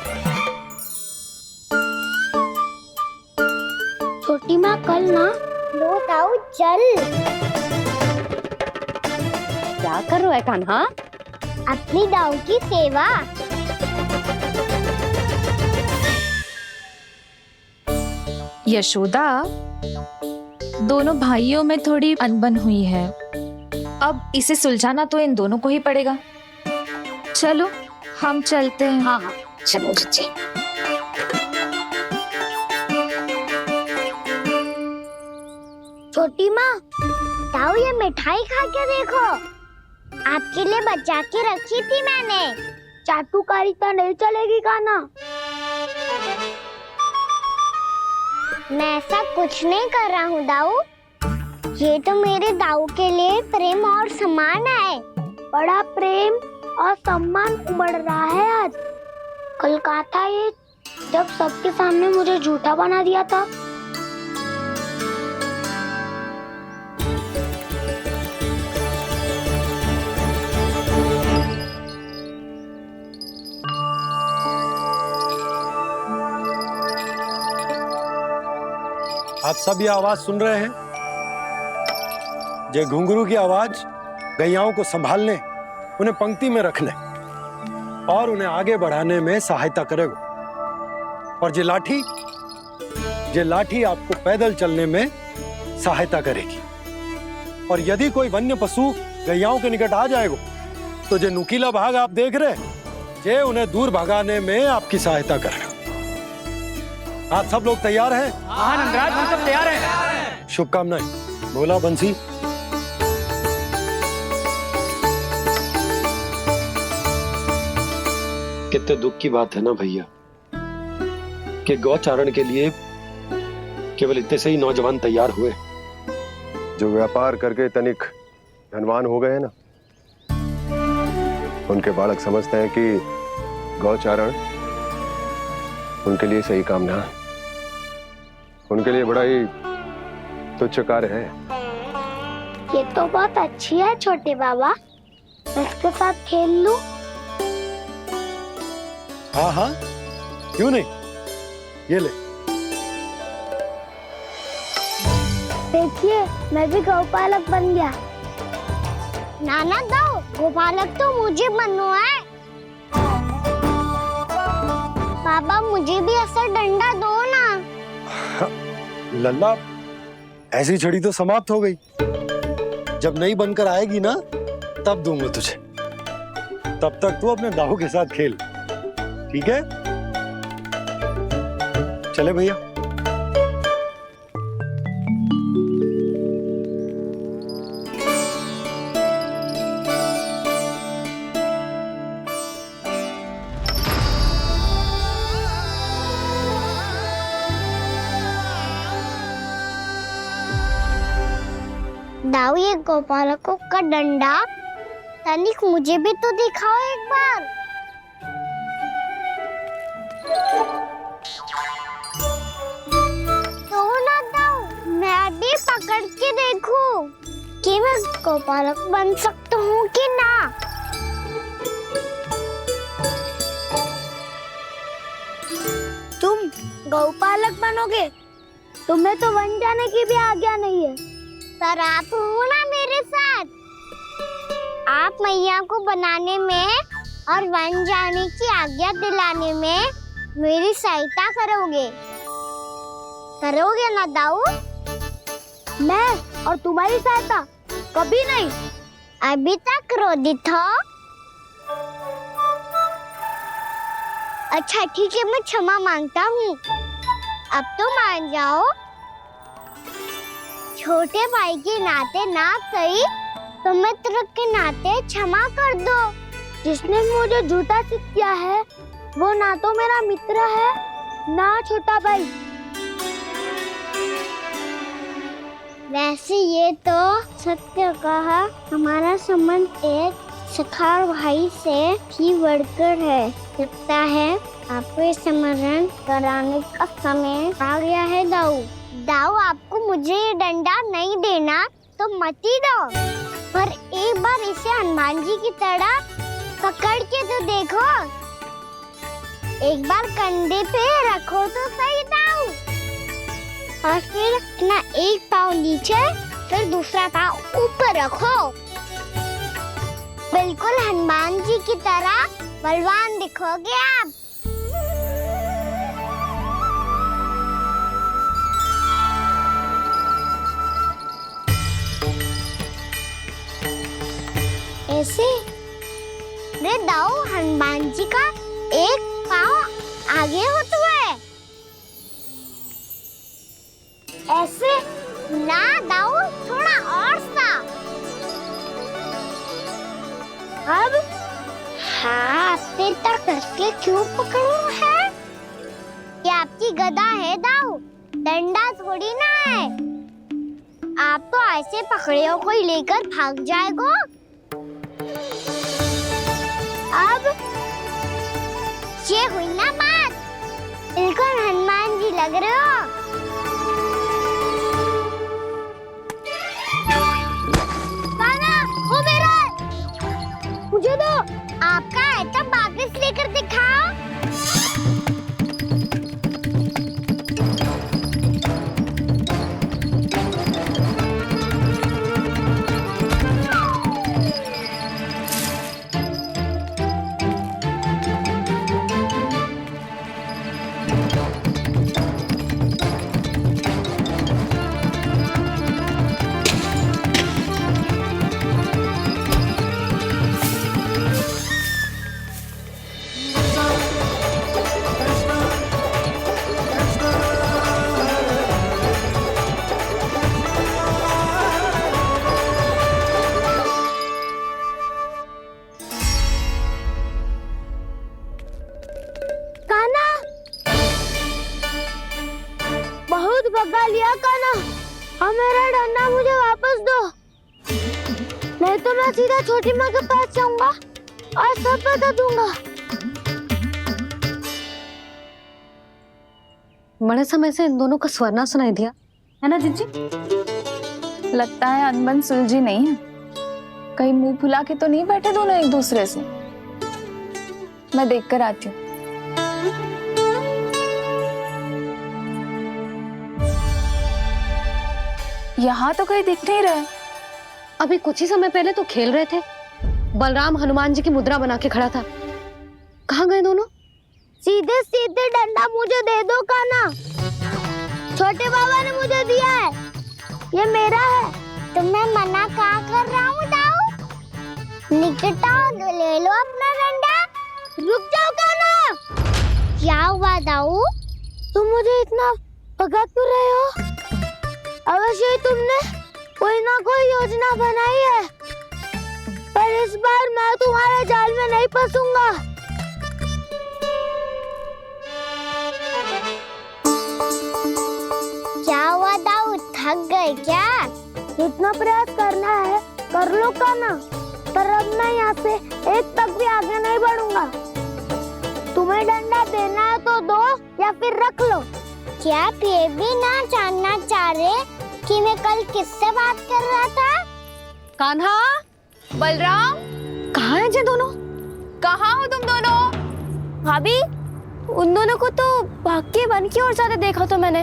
छोटी माँ, कल ना लो दाऊ चल। क्या कर रहा है कान्हा? अपनी दाऊ की सेवा। यशोदा, दोनों भाइयों में थोड़ी अनबन हुई है। अब इसे सुलझाना तो इन दोनों को ही पड़ेगा। चलो हम चलते हैं। हाँ हाँ, चलो बच्चे। छोटी माँ, दाऊ ये मिठाई खा के देखो। आपके लिए बचा के रखी थी मैंने। चाटुकारिता नहीं चलेगी कान्हा। मैं ऐसा कुछ नहीं कर रहा हूँ दाऊ। ये तो मेरे दाऊ के लिए प्रेम और सम्मान है। बड़ा प्रेम और सम्मान उमड़ रहा है आज। कल कहा था ये जब सबके सामने मुझे झूठा बना दिया था। आप सब ये आवाज सुन रहे हैं? ये घुंघरू की आवाज गैयाओं को संभालने, उन्हें पंक्ति में रखने और उन्हें आगे बढ़ाने में सहायता करेगा। और ये लाठी आपको पैदल चलने में सहायता करेगी। और यदि कोई वन्य पशु गैयाओं के निकट आ जाएगा तो जो नुकीला भाग आप देख रहे हैं, ये उन्हें दूर भगाने में आपकी सहायता करेगा। आप सब लोग तैयार हैं? हाँ नंदराज, हम सब तैयार हैं। शुभकामनाएं। बोला बंसी। कितने दुख की बात है ना भैया कि गौचारण के लिए केवल इतने से ही नौजवान तैयार हुए। जो व्यापार करके तनिक धनवान हो गए हैं ना, उनके बालक समझते हैं कि गौचारण उनके लिए सही काम ना है। उनके लिए बड़ा ही तुच्छ कार्य है। ये तो बहुत अच्छी है छोटे बाबा, मैं इसके साथ खेल लूं? हाँ हाँ, क्यों नहीं, ये ले। देखिए मैं भी गौपालक बन गया। नाना दाऊ, गौपालक तो मुझे बनना है। बाबा मुझे भी ऐसा डंडा दो ना। लल्ला, ऐसी छड़ी तो समाप्त हो गई। जब नई बनकर आएगी ना तब दूंगा तुझे। तब तक तू अपने दाऊ के साथ खेल, ठीक है? चले भैया। दाऊ, ये गोपालकों का डंडा तनिक मुझे भी तो दिखाओ एक बार। तो ना दाऊ, मैं भी पकड़ के देखूं कि मैं गोपालक बन सकता हूँ कि ना। तुम गौपालक बनोगे? तुम्हें तो वन जाने की भी आज्ञा नहीं है। पर आप हो ना मेरे साथ। आप मैया को बनाने में और वन जाने की आज्ञा दिलाने में मेरी सहायता करोगे ना दाऊ? मैं और तुम्हारी सहायता कभी नहीं। अभी तक क्रोधित हो? अच्छा ठीक है, मैं क्षमा मांगता हूँ। अब तो मान जाओ। छोटे भाई के नाते ना सही तो मित्र के नाते क्षमा कर दो। जिसने मुझे झूठा सिद्ध किया है वो ना तो मेरा मित्र है ना छोटा भाई। वैसे ये तो सत्य कहा, हमारा संबंध एक सखार भाई से भी बढ़कर है। लगता है आपको स्मरण कराने का समय आ गया है दाऊ। दाऊ, आपको मुझे ये डंडा नहीं देना तो मत ही दो, पर एक बार इसे हनुमान जी की तरह पकड़ के तो देखो। एक बार कंधे पे रखो तो सही दाऊ, और फिर अपना एक पाँव नीचे फिर दूसरा पाँव ऊपर रखो। बिल्कुल हनुमान जी की तरह बलवान दिखोगे आप। ऐसे रे दाऊ, हनुमान जी का एक पाँव आगे होता है। ऐसे ना दाऊ, थोड़ा और सा। अब हाथ पे तक कसके क्यों पकड़ू है? ये आपकी गदा है दाऊ, डंडा थोड़ी ना है। आप तो ऐसे पकड़े हो कोई लेकर भाग जाएगा। अब ये हुई ना बात, बिल्कुल हनुमान जी लग रहे हो। कान्हा, वो मेरा, मुझे दो। आपका है तो वापस लेकर दिखाओ। बहुत भगा लिया कान्हा, अब मेरा डंडा मुझे वापस दो, नहीं तो मैं सीधा छोटी माँ के पास जाऊंगा और सब बता दूंगा। बड़े समय से इन दोनों का स्वर ना सुनाई दिया, है ना जीजी? लगता है अनबन सुलझी नहीं है। कहीं मुंह फुला के तो नहीं बैठे दोनों एक दूसरे से। मैं देख कर आती हूँ। यहाँ तो कहीं दिख नहीं रहा है। अभी कुछ ही समय पहले तो खेल रहे थे। बलराम हनुमान जी की मुद्रा बना के खड़ा था। कहाँ गए दोनों? सीधे सीधे डंडा मुझे दे दो कान्हा, छोटे बाबा ने मुझे दिया है, ये मेरा है। तो मैं मना कहाँ कर रहा हूँ दाऊ? निकट आओ, ले लो अपना डंडा। रुक जाओ कान्हा। क्या हुआ दाऊ? तुम मुझे इतना भगा क्यों रहे हो? अवश्य ही तुमने कोई ना कोई योजना बनाई है, पर इस बार मैं तुम्हारे जाल में नहीं फंसूंगा। क्या हुआ दाऊ, थक गए क्या? जितना प्रयास करना है कर लो कान्हा, पर अब मैं यहाँ से एक तक भी आगे नहीं बढ़ूंगा। तुम्हें डंडा देना है तो दो या फिर रख लो। क्या आप ये भी ना जानना चाह रहे कि मैं कल किससे बात कर रहा था? कान्हा, बलराम, कहाँ हैं ये दोनों? कहाँ हो तुम दोनों? भाभी, उन दोनों को तो भाग के वन की ओर जाते देखा तो मैंने।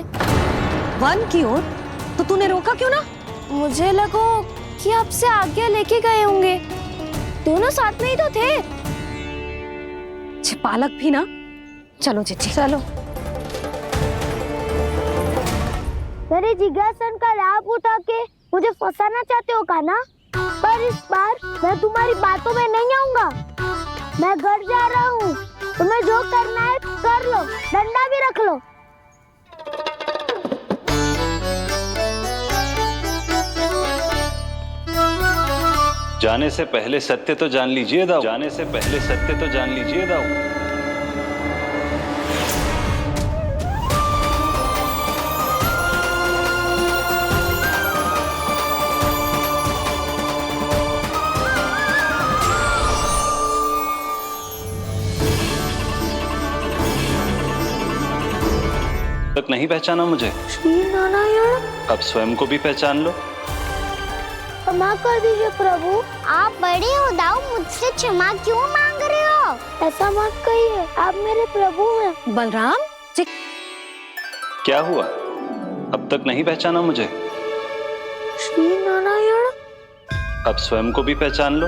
वन की ओर? तो तूने रोका क्यों ना? मुझे लगो कि आपसे आगे लेके गए होंगे। दोनों साथ में ही तो थे। पालक भी ना। चलो जीजी, चलो। मेरे जिज्ञासन का लाभ उठा के मुझे फंसाना चाहते हो कान्हा, पर इस बार मैं तुम्हारी बातों में नहीं आऊंगा। मैं घर जा रहा हूँ, तुम्हें जो करना है कर लो, डंडा भी रख लो। जाने से पहले सत्य तो जान लीजिए दाऊ। जाने से पहले सत्य तो जान लीजिए दाऊ। तक नहीं पहचाना मुझे? श्री नारायण। अब स्वयं को भी पहचान लो। क्षमा कर दीजिए प्रभु। आप बड़े हो दाऊ, मुझसे क्षमा क्यों मांग रहे हो? ऐसा मत कहिए, आप मेरे प्रभु हैं। बलराम जी, क्या हुआ? अब तक नहीं पहचाना मुझे? श्री नारायण। अब स्वयं को भी पहचान लो।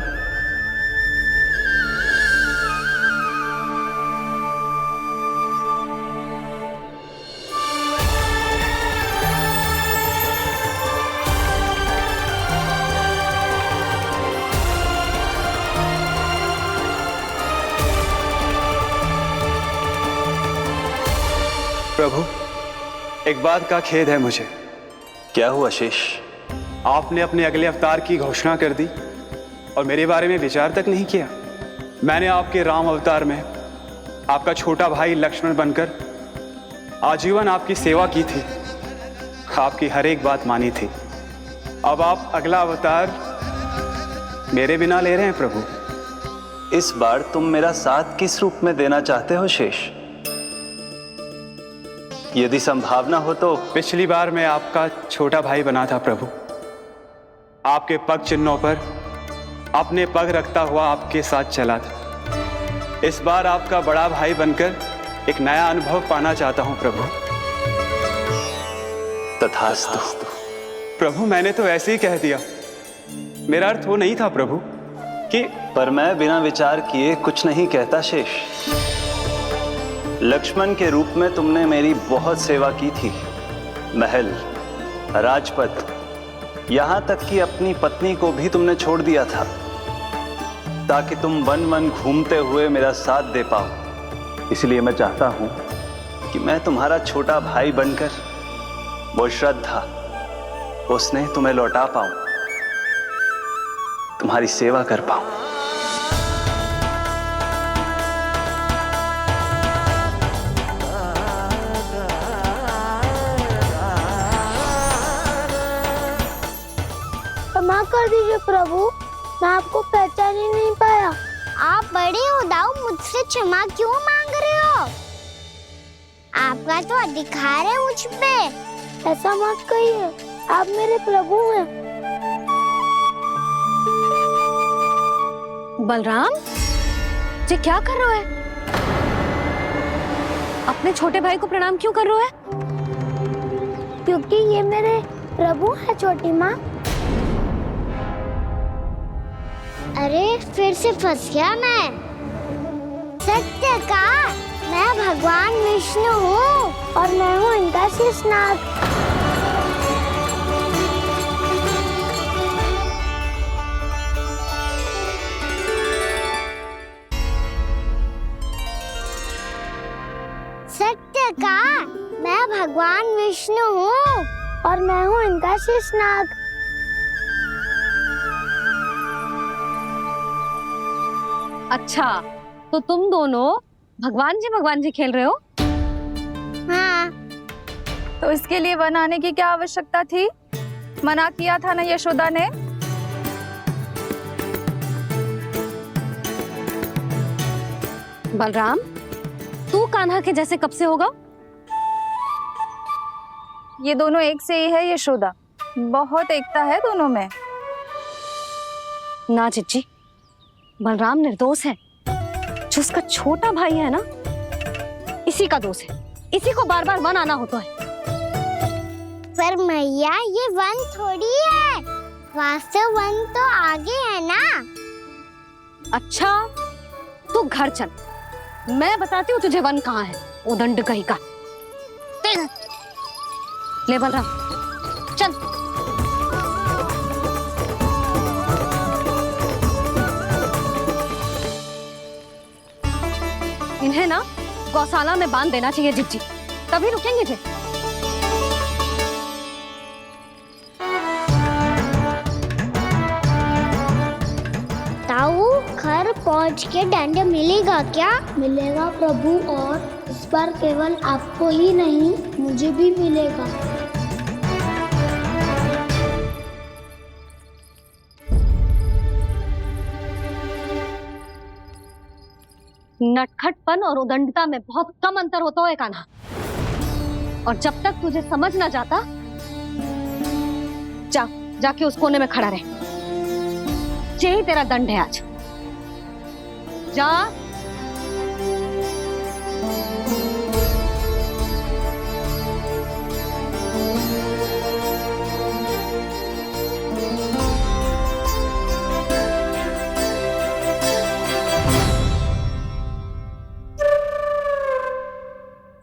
प्रभु, एक बात का खेद है मुझे। क्या हुआ शेष? आपने अपने अगले अवतार की घोषणा कर दी और मेरे बारे में विचार तक नहीं किया। मैंने आपके राम अवतार में आपका छोटा भाई लक्ष्मण बनकर आजीवन आपकी सेवा की थी, आपकी हर एक बात मानी थी। अब आप अगला अवतार मेरे बिना ले रहे हैं प्रभु। इस बार तुम मेरा साथ किस रूप में देना चाहते हो शेष? यदि संभावना हो तो। पिछली बार मैं आपका छोटा भाई बना था प्रभु, आपके पग चिन्हों पर अपने पग रखता हुआ आपके साथ चला था। इस बार आपका बड़ा भाई बनकर एक नया अनुभव पाना चाहता हूं प्रभु। तथास्तु। प्रभु मैंने तो ऐसे ही कह दिया, मेरा अर्थ वो नहीं था प्रभु कि। पर मैं बिना विचार किए कुछ नहीं कहता शेष। लक्ष्मण के रूप में तुमने मेरी बहुत सेवा की थी। महल, राजपथ, यहां तक कि अपनी पत्नी को भी तुमने छोड़ दिया था ताकि तुम वन वन घूमते हुए मेरा साथ दे पाओ। इसलिए मैं चाहता हूं कि मैं तुम्हारा छोटा भाई बनकर वो श्रद्धा, वो स्नेह तुम्हें लौटा पाऊं, तुम्हारी सेवा कर पाऊं। क्षमा कर दीजिए प्रभु, मैं आपको पहचान ही नहीं पाया। आप बड़े हो दाऊ, मुझसे क्षमा क्यों मांग रहे हो? आपका तो अधिकार है मुझ पे। ऐसा मत कहिए, आप मेरे प्रभु हैं। बलराम जी क्या कर रहे हो? अपने छोटे भाई को प्रणाम क्यों कर रहे हो? क्योंकि ये मेरे प्रभु है छोटी माँ। अरे फिर से फंस गया मैं। सत्य का मैं भगवान विष्णु हूँ और मैं हूँ इनका शेषनाग। सत्य का मैं भगवान विष्णु हूँ और मैं हूँ इनका शेषनाग। अच्छा, तो तुम दोनों भगवान जी खेल रहे हो? हाँ। तो इसके लिए वन आने की क्या आवश्यकता थी? मना किया था ना यशोदा ने। बलराम, तू कान्हा के जैसे कब से होगा? ये दोनों एक से ही है यशोदा, बहुत एकता है दोनों में। ना चिच्ची, बलराम निर्दोष है। जो उसका छोटा भाई है ना, इसी का दोष है। इसी को बार बार वन आना होता है। पर मैया ये वन थोड़ी है, वास्तव वन तो आगे है ना। अच्छा, तू घर चल, मैं बताती हूँ तुझे वन कहाँ है। उदंड कहीं का। ले बलराम चल। इन्हें ना गौशाला में बांध देना चाहिए जिज्जी, तभी रुकेंगे जे। ताऊ, घर पहुंच के दंड मिलेगा क्या? मिलेगा प्रभु, और इस बार केवल आपको ही नहीं मुझे भी मिलेगा। नटखटपन और उदंडता में बहुत कम अंतर होता है कान्हा, और जब तक तुझे समझ ना जाता, जाके उस कोने में खड़ा रहे। यही तेरा दंड है आज। जा।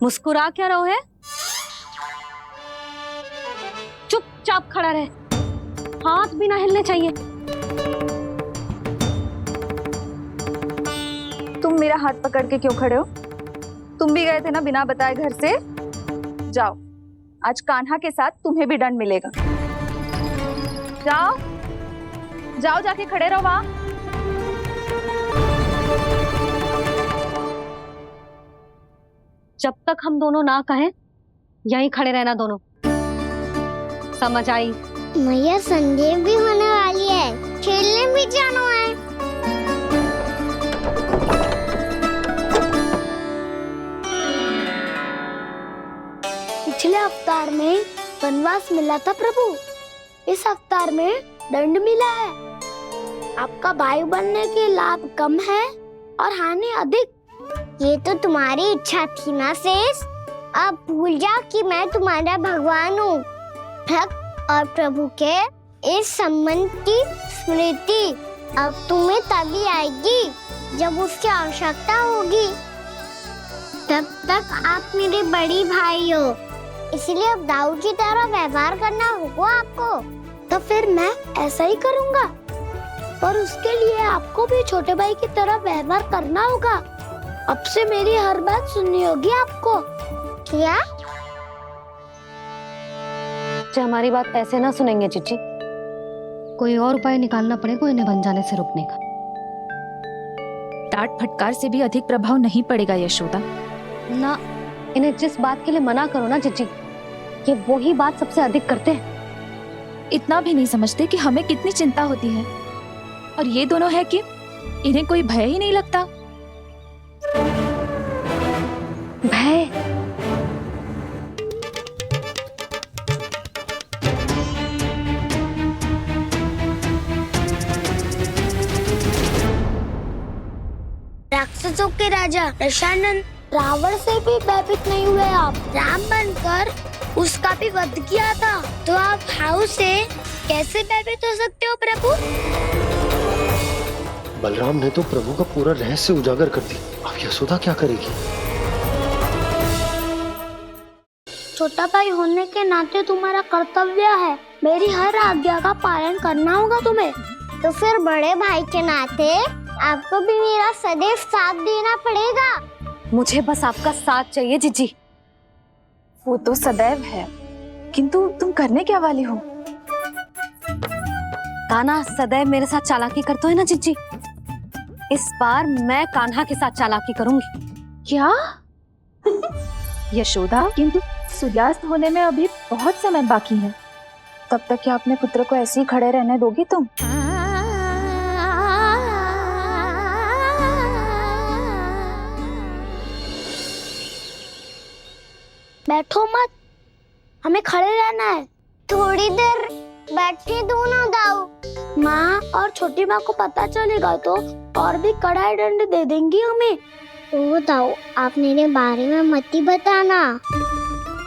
मुस्कुरा क्या रहो है? चुपचाप खड़ा रहे, हाथ भी ना हिलने चाहिए। तुम मेरा हाथ पकड़ के क्यों खड़े हो? तुम भी गए थे ना बिना बताए घर से। जाओ, आज कान्हा के साथ तुम्हें भी दंड मिलेगा। जाओ जाओ, जाके खड़े रहो वहां। जब तक हम दोनों ना कहें, यहीं खड़े रहना दोनों। समझ आई? मैया संडे भी होने वाली है, खेलने भी जाना है। पिछले अवतार में वनवास मिला था प्रभु, इस अवतार में दंड मिला है। आपका भाई बनने के लाभ कम है और हानि अधिक। ये तो तुम्हारी इच्छा थी ना शेष। अब भूल जाओ कि मैं तुम्हारा भगवान हूँ। भक्त और प्रभु के इस संबंध की स्मृति अब तुम्हें तभी आएगी जब उसकी आवश्यकता होगी। तब तक आप मेरे बड़ी भाई हो, इसलिए अब दाऊ की तरह व्यवहार करना होगा आपको। तो फिर मैं ऐसा ही करूँगा, पर उसके लिए आपको भी छोटे भाई की तरह व्यवहार करना होगा। अब से मेरी हर बात सुननी होगी आपको। क्या? जो हमारी बात ऐसे ना सुनेंगे चिच्ची, कोई और उपाय निकालना पड़ेगा इन्हें बन जाने से रुकने का। डांट फटकार से भी अधिक प्रभाव नहीं पड़ेगा यशोदा। ना, इन्हें जिस बात के लिए मना करो ना चिच्ची, ये वो ही बात सबसे अधिक करते हैं। इतना भी नहीं समझते कि हमें कितनी चिंता होती है, और ये दोनों है कि इन्हें कोई भय ही नहीं लगता। भय? राक्षसों के राजा दशानन रावण से भी भयभीत नहीं हुए आप। राम बनकर उसका भी वध किया था, तो आप हाउ से कैसे भयभीत हो सकते हो प्रभु? बलराम ने तो प्रभु का पूरा रहस्य उजागर कर दिया। अब यशोदा क्या करेगी? छोटा भाई होने के नाते तुम्हारा कर्तव्य है, मेरी हर आज्ञा का पालन करना होगा तुम्हें। तो फिर बड़े भाई के नाते आपको भी मेरा सदैव साथ देना पड़ेगा। मुझे बस आपका साथ चाहिए जीजी। वो तो सदैव है, किंतु तुम करने क्या वाली हो? कान्हा सदैव मेरे साथ चालाकी करते है ना जीजी, इस बार मैं कान्हा के साथ चालाकी करूंगी। क्या? यशोदा, किंतु सूर्यास्त होने में अभी बहुत समय बाकी है। तब तक क्या अपने पुत्र को ऐसे ही खड़े रहने दोगी तुम? बैठो मत, हमें खड़े रहना है। थोड़ी देर बैठे दो ना दाऊ। माँ और छोटी माँ को पता चलेगा तो और भी कड़ा दंड दे देंगी हमें। ओ दाऊ, आप मेरे बारे में मत ही बताना,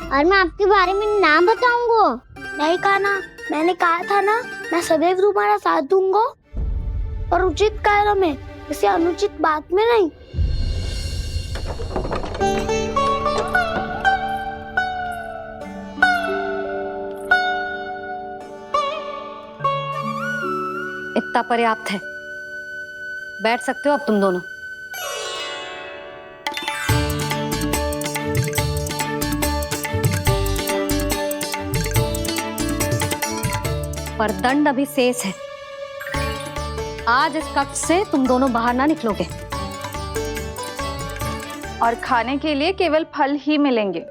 और मैं आपके बारे में ना बताऊंगा। नहीं कान्हा, मैंने कहा था ना, मैं सदैव तुम्हारा साथ दूंगा, और उचित कार्य में, किसी अनुचित बात में नहीं। इतना पर्याप्त है, बैठ सकते हो अब तुम दोनों। पर दंड अभी शेष है। आज इस कक्ष से तुम दोनों बाहर ना निकलोगे, और खाने के लिए केवल फल ही मिलेंगे।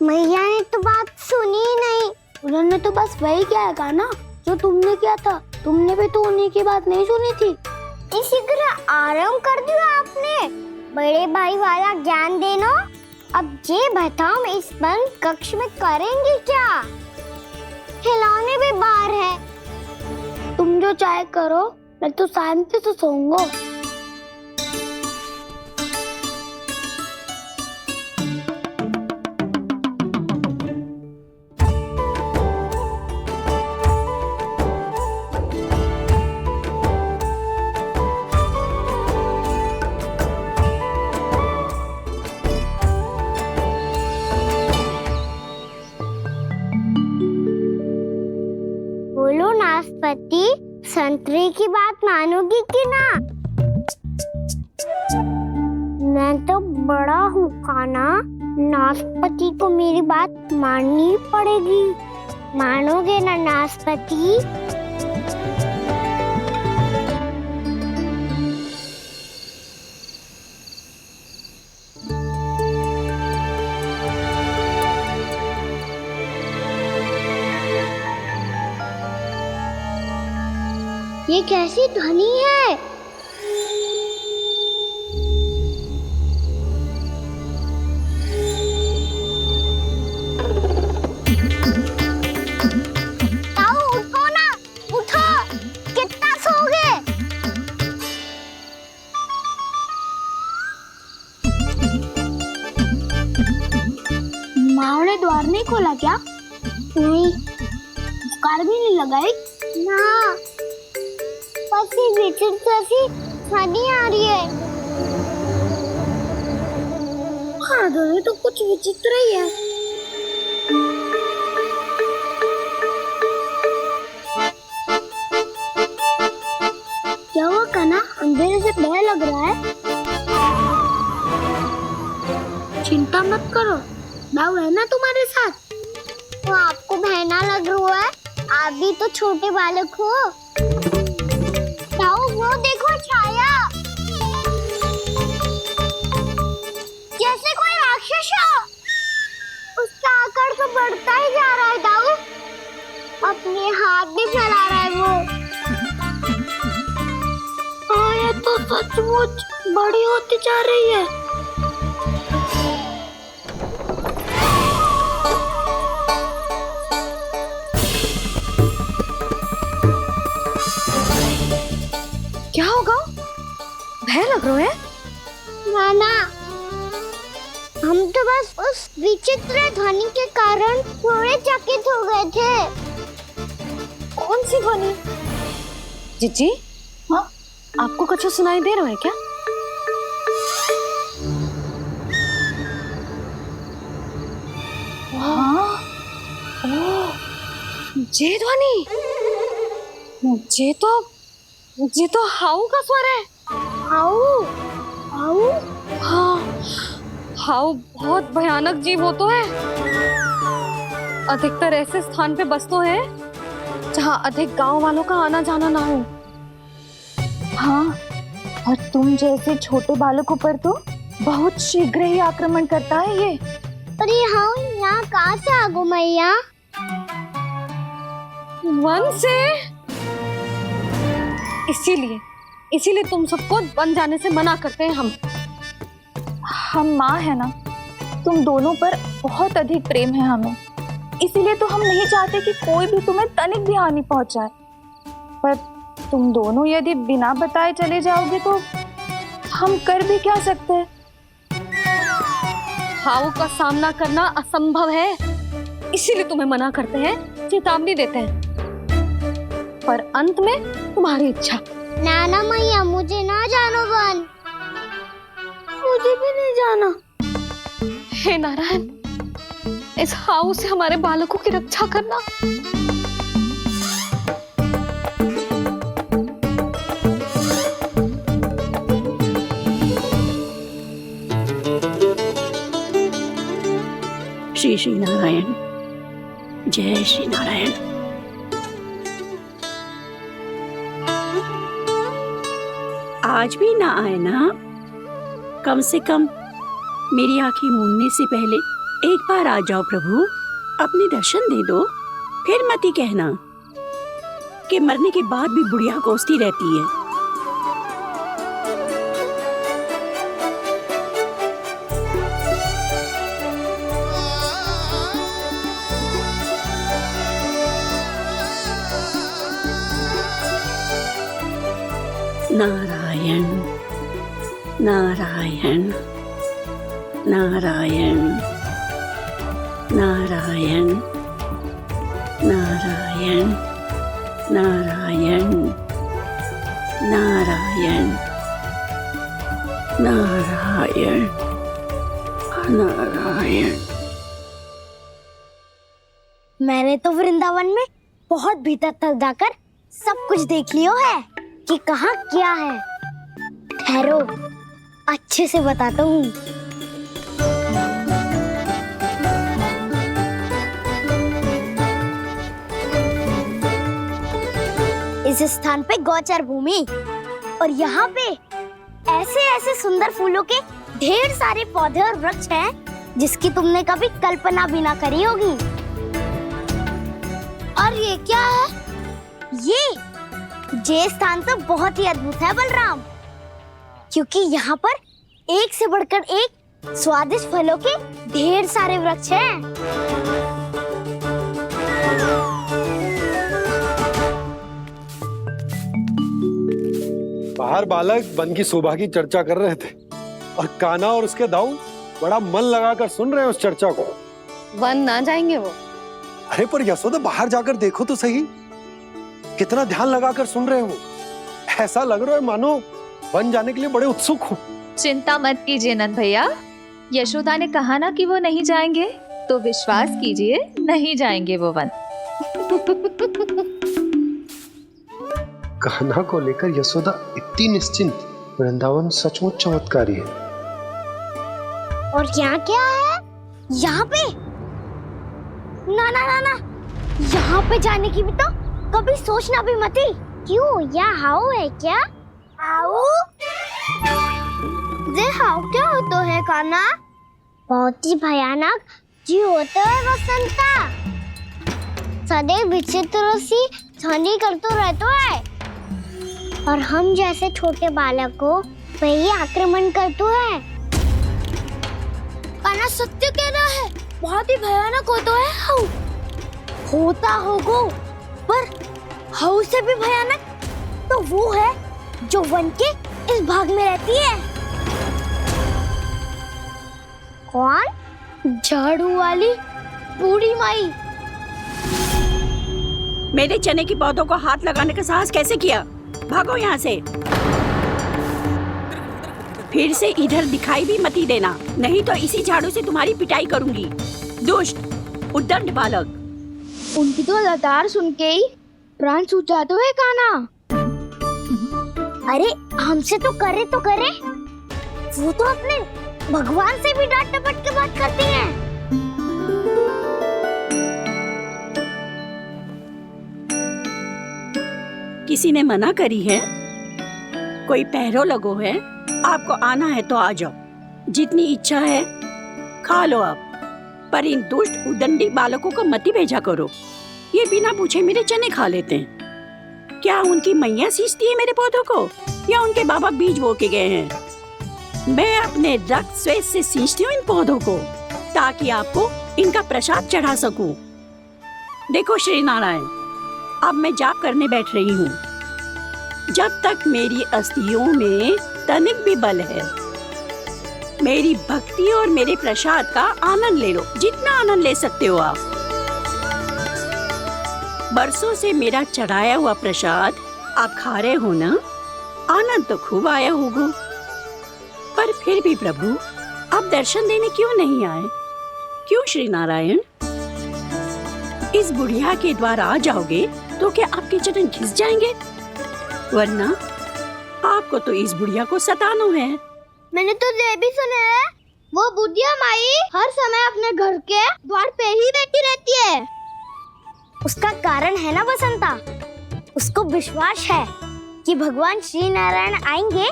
मैया ने तो बात सुनी ही नहीं। उन्होंने तो बस वही किया ना जो तुमने किया था। तुमने भी तो उन्हीं की बात नहीं सुनी थी। इसी तरह आराम कर दिया आपने। बड़े भाई वाला ज्ञान देना। अब ये बताओ, मैं इस बंद कक्ष में करेंगे क्या? खिलौने भी बाहर है। तुम जो चाहे करो, मैं तो शांति से सोऊंगा। बोलो नाशपाती, संतरे की बात मानोगी कि ना? मैं तो बड़ा हूँ कान्हा, नाशपाती को मेरी बात माननी पड़ेगी। मानोगे ना नाशपाती? ये कैसी ध्वनि है? ताऊ उठो ना, उठो, कितना सोओगे? माँ ने द्वार नहीं खोला क्या? नहीं, कार भी नहीं लगाई ना, बस ये विचित्र सी ध्वनि आ रही है। हाँ, ध्वनि तो कुछ विचित्र ही है। क्या हुआ कान्हा, अंधेरे से भय लग रहा है? चिंता मत करो, दाऊ है ना तुम्हारे साथ। तो आपको भय ना लग रहा है? आप भी तो छोटे बालक हो। दाऊ वो देखो छाया, जैसे कोई राक्षस हो। उसका आकार तो बढ़ता ही जा रहा है दाऊ, अपने हाथ भी फैला रहा है वो। ये तो सचमुच बड़ी होती जा रही है। क्या होगा? भय लग रहा है? नाना, हम तो बस उस विचित्र ध्वनि के कारण थोड़े चकित हो गए थे। कौन सी ध्वनि? जीजी, हाँ, आपको कुछ सुनाई दे रहा है क्या? हाँ, ओह, ये ध्वनि, ये तो हाउ का स्वर है। हाउ? हाउ? हाँ, हाउ बहुत भयानक जीव हो तो है। अधिकतर ऐसे स्थान पे बसते हैं जहाँ अधिक गांव वालों का आना जाना ना हो। हाँ, और तुम जैसे छोटे बालकों पर तो बहुत शीघ्र ही आक्रमण करता है ये। पर ये हाउ यहाँ कहाँ से आ गो मैया? वन से। इसीलिए तुम सबको वन जाने से मना करते हैं हम माँ है ना, तुम दोनों पर बहुत अधिक प्रेम है हमें, इसीलिए तो हम नहीं चाहते कि कोई भी तुम्हें तनिक भी हानि पहुंचाए। पर तुम दोनों यदि बिना बताए चले जाओगे तो हम कर भी क्या सकते हैं? हाउ का सामना करना असंभव है, इसीलिए तुम्हें मना करते हैं, चेतावनी देते हैं। पर अंत में तुम्हारी इच्छा। नाना मैया, मुझे ना जानो वन, मुझे भी नहीं जाना। हे नारायण, इस हाउ से हमारे बालकों की रक्षा करना। श्री श्री नारायण, जय श्री नारायण। आज भी ना आए ना? कम से कम मेरी आंखें मूंदने से पहले एक बार आ जाओ प्रभु, अपने दर्शन दे दो। फिर मत ही कहना कि मरने के बाद भी बुढ़िया कोसती रहती है। नारायण नारायण नारायण नारायण नारायण नारायण नारायण नारायण नारायण। मैंने तो वृंदावन में बहुत भीतर तक जाकर सब कुछ देख लियो है कि कहाँ क्या है। ठहरो, अच्छे से बताता हूँ। इस स्थान पे गोचर भूमि और यहाँ पे ऐसे ऐसे सुंदर फूलों के ढेर सारे पौधे और वृक्ष हैं जिसकी तुमने कभी कल्पना भी ना करी होगी। और ये क्या है? ये ये स्थान तो बहुत ही अद्भुत है बलराम, क्योंकि यहाँ पर एक से बढ़कर एक स्वादिष्ट फलों के ढेर सारे वृक्ष हैं। बाहर बालक वन की शोभा की चर्चा कर रहे थे और कान्हा और उसके दाऊ बड़ा मन लगाकर सुन रहे हैं उस चर्चा को। वन ना जाएंगे वो? अरे पर यशोदा बाहर जाकर देखो तो सही, कितना ध्यान लगाकर सुन रहे हो। ऐसा लग रहा है मानो वन जाने के लिए बड़े उत्सुक हो। चिंता मत कीजिए नंद भैया, यशोदा ने कहा ना कि वो नहीं जाएंगे, तो विश्वास कीजिए नहीं जाएंगे वो वन। कान्हा को लेकर यशोदा इतनी निश्चिंत, वृंदावन सचमुच चमत्कारी है। और यहाँ क्या है? यहाँ पे ना ना ना ना, यहाँ पे जाने की भी तो कभी सोचना भी मत ही। क्यों, यहाँ हाउ है क्या? हाउ? ये हाउ क्या होता है कान्हा? बहुत ही भयानक जी होता है बसंता, सदैव विचित्र सी ध्वनि करते रहता है और हम जैसे छोटे बालक को वही आक्रमण करते हैं। कान्हा सत्य कह रहा है, बहुत ही भयानक होता है हाउ। होता होगा, पर हाउ से भी भयानक तो वो है जो वन के इस भाग में रहती है। कौन? झाड़ू वाली बूढ़ी माई। मेरे चने की पौधों को हाथ लगाने का साहस कैसे किया? भागो यहाँ से। फिर से इधर दिखाई भी मत ही देना, नहीं तो इसी झाड़ू से तुम्हारी पिटाई करूंगी। दुष्ट उद्दंड बालक। उनकी तो लतार सुन के ही प्राण छूट जाते हुए कान्हा। अरे हमसे तो करे, वो तो अपने भगवान से भी डांट डपट के बात करती हैं। किसी ने मना करी है? कोई पहरो लगो है? आपको आना है तो आ जाओ, जितनी इच्छा है खा लो आप, पर इन दुष्ट उदंडी बालकों को मत ही भेजा करो। ये बिना पूछे मेरे चने खा लेते हैं। क्या उनकी मैया सींचती है मेरे पौधों को, या उनके बाबा बीज बो के गए हैं? मैं अपने रक्त स्वेद से सींचती हूँ इन पौधों को, ताकि आपको इनका प्रसाद चढ़ा सकूं। देखो श्री नारायण, अब मैं जाप करने बैठ रही हूँ। जब तक मेरी अस्थियों में तनिक भी बल है, मेरी भक्ति और मेरे प्रसाद का आनंद ले लो, जितना आनंद ले सकते हो आप। बरसों से मेरा चढ़ाया हुआ प्रसाद आप खा रहे हो ना, आनंद तो खूब आया होगा। पर फिर भी प्रभु, आप दर्शन देने क्यों नहीं आए? क्यों श्री नारायण? इस बुढ़िया के द्वार आ जाओगे तो क्या आपके चरण घिस जाएंगे? वरना आपको तो इस बुढ़िया को सताना है। मैंने तो ये भी सुना है, वो बुढ़िया माई हर समय अपने घर के द्वार पे ही बैठी रहती है। उसका कारण है ना बसंता, उसको विश्वास है कि भगवान श्री नारायण आएंगे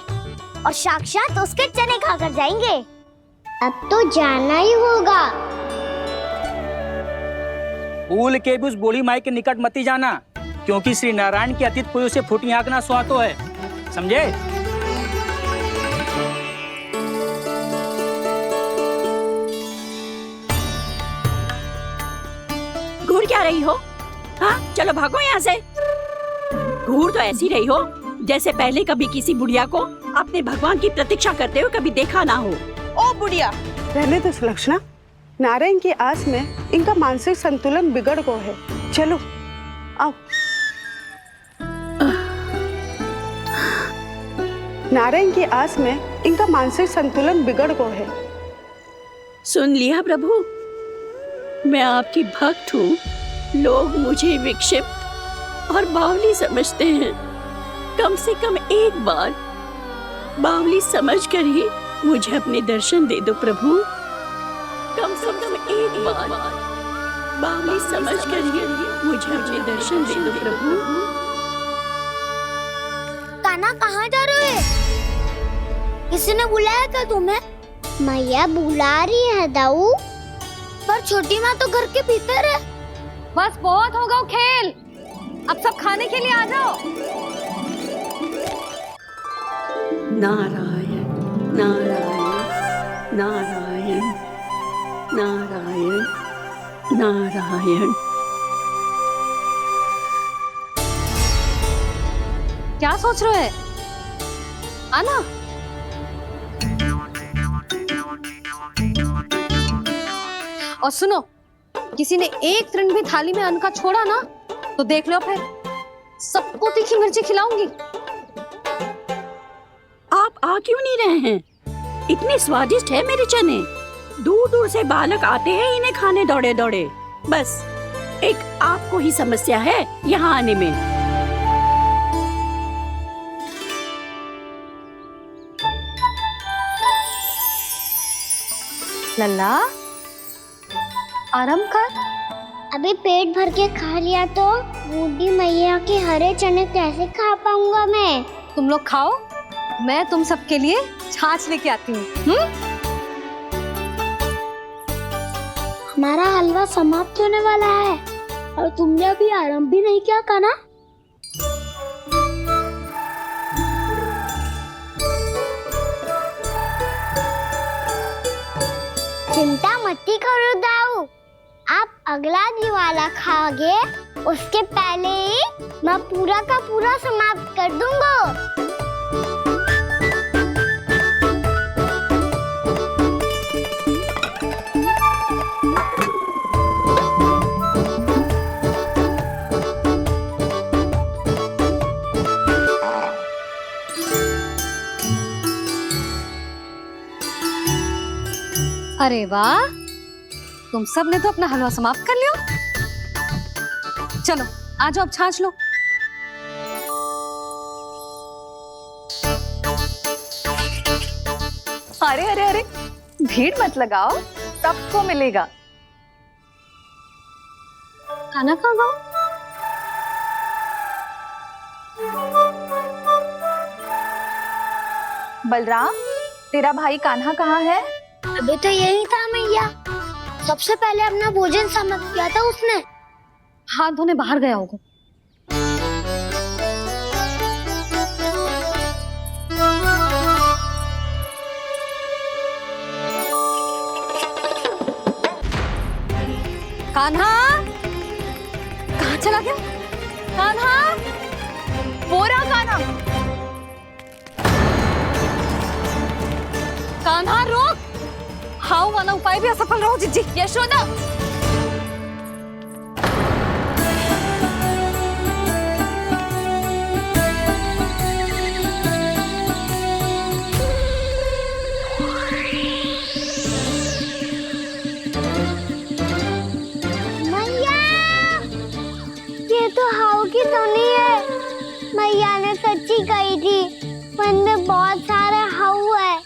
और साक्षात उसके चने खाकर जाएंगे। अब तो जाना ही होगा। भूल के भी उस बूढ़ी माई के निकट मत ही जाना, क्योंकि श्री नारायण की अतीत पुरुष से फूटी आंकना स्वातो है, समझे? घूर क्या रही हो? हाँ, चलो भागो यहाँ से। घूर तो ऐसी रही हो जैसे पहले कभी किसी बुढ़िया को अपने भगवान की प्रतीक्षा करते हुए कभी देखा ना हो। ओ बुढ़िया, रहने तो सुलक्षणा, नारायण की आस में इनका मानसिक संतुलन बिगड़ गया है। चलो आओ। नारायण की आस में इनका मानसिक संतुलन बिगड़ गया है। सुन लिया प्रभु, मैं आपकी भक्त हूँ। लोग मुझे विक्षिप्त और बावली समझते हैं। कम से कम एक बार बावली समझकर ही मुझे अपने दर्शन दे दो प्रभु। कम से कम एक बार बावली समझकर ही मुझे अपने दर्शन दे दो प्रभु। कान्हा कहाँ जा रहे हो? किसी ने बुलाया क्या तुम्हें? मैया बुला रही है दाऊ, पर छोटी माँ तो घर के भीतर है। बस बहुत होगा खेल, अब सब खाने के लिए आ जाओ। नारायण नारायण नारायण नारायण नारायण। क्या सोच रहे हैं? आना। और सुनो, किसी ने एक तृण भी थाली में अन्न का छोड़ा ना तो देख लो, फिर सबको तीखी मिर्ची खिलाऊंगी। आप आ क्यों नहीं रहे हैं? इतने स्वादिष्ट है मेरे चने। दूर दूर से बालक आते हैं इन्हें खाने दौड़े दौड़े। बस एक आपको ही समस्या है यहाँ आने में। लल्ला, आराम कर। अभी पेट भर के खा लिया तो बूढ़ी मैया के हरे चने कैसे खा पाऊंगा मैं? तुम लोग खाओ, मैं तुम सबके लिए छाछ लेके आती हूँ। हमारा हलवा समाप्त होने वाला है और तुमने अभी आराम भी नहीं किया कान्हा। चिंता मत करो दाऊ, आप अगला दिवाला खाओगे उसके पहले ही मैं पूरा का पूरा समाप्त कर दूंगा। अरे वाह, तुम सब ने तो अपना हलवा समाप्त कर लिया। चलो आ जाओ, अब छाछ लो। अरे अरे अरे, भीड़ मत लगाओ, सबको मिलेगा। खाना खा गो। बलराम, तेरा भाई कान्हा कहाँ है? अभी तो यही था मैया, सबसे पहले अपना भोजन समाप्त किया था उसने। हाथ धोने बाहर गया होगा। कान्हा, कहाँ चला गया? कान्हा, बोरा कान्हा। कान्हा रोक, हाउ वाला उपाय भी असफल रहो जिज्जी। यशोदा, मैया, ये तो हाउ की धुनी है। मैया ने सच्ची कही थी, वन में बहुत सारे हाउ है।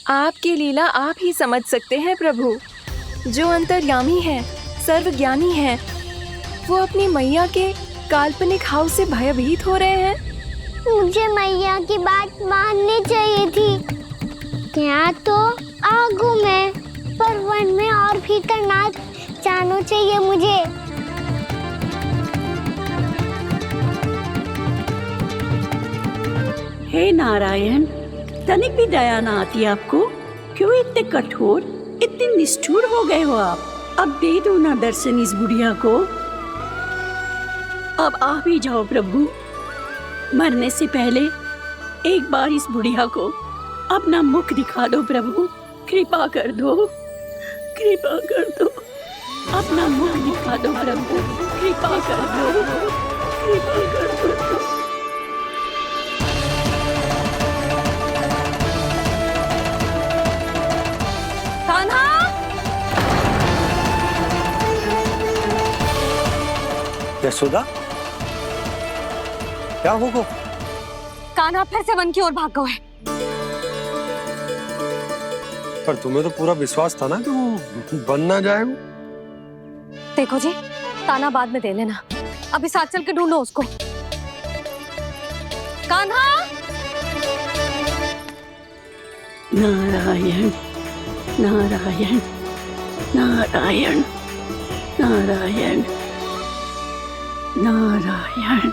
आपकी लीला आप ही समझ सकते हैं प्रभु। जो अंतर्यामी है, सर्वज्ञानी है, वो अपनी मैया के काल्पनिक हाव से भयभीत हो रहे हैं। मुझे मैया की बात माननी चाहिए थी। यहाँ तो आगू में, पर वन में और भीतर ना जाना चाहिए मुझे। हे नारायण, तनिक भी दया ना आती आपको? क्यों इतने कठोर, इतने निष्ठुर हो गए हो आप? अब दे दो ना दर्शन इस बुढ़िया को। अब आ भी जाओ प्रभु। मरने से पहले एक बार इस बुढ़िया को अपना मुख दिखा दो प्रभु। कृपा कर दो, कृपा कर दो, अपना मुख दिखा दो प्रभु। कृपा कर दो, कृपा कर दो। कान्हा, यशोदा, क्या होगा? कान्हा फिर से वन की ओर भाग गया है। पर तुम्हें तो पूरा विश्वास था ना कि वो बन ना जाए। देखो जी, ताना बाद में दे लेना, अभी साथ चल के ढूंढो उसको। कान्हा, नारायण नारायण नारायण नारायण नारायण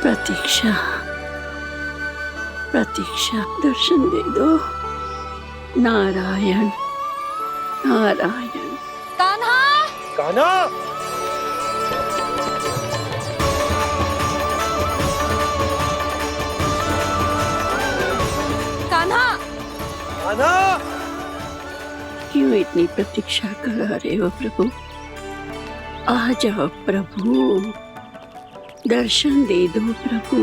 प्रतीक्षा, प्रतीक्षा, दर्शन दे दो। नारायण, नारायण। कान्हा, कान्हा, कान्हा, कान्हा, क्यों इतनी प्रतीक्षा करा रहे हो प्रभु? आ जाओ प्रभु, दर्शन दे दो प्रभु।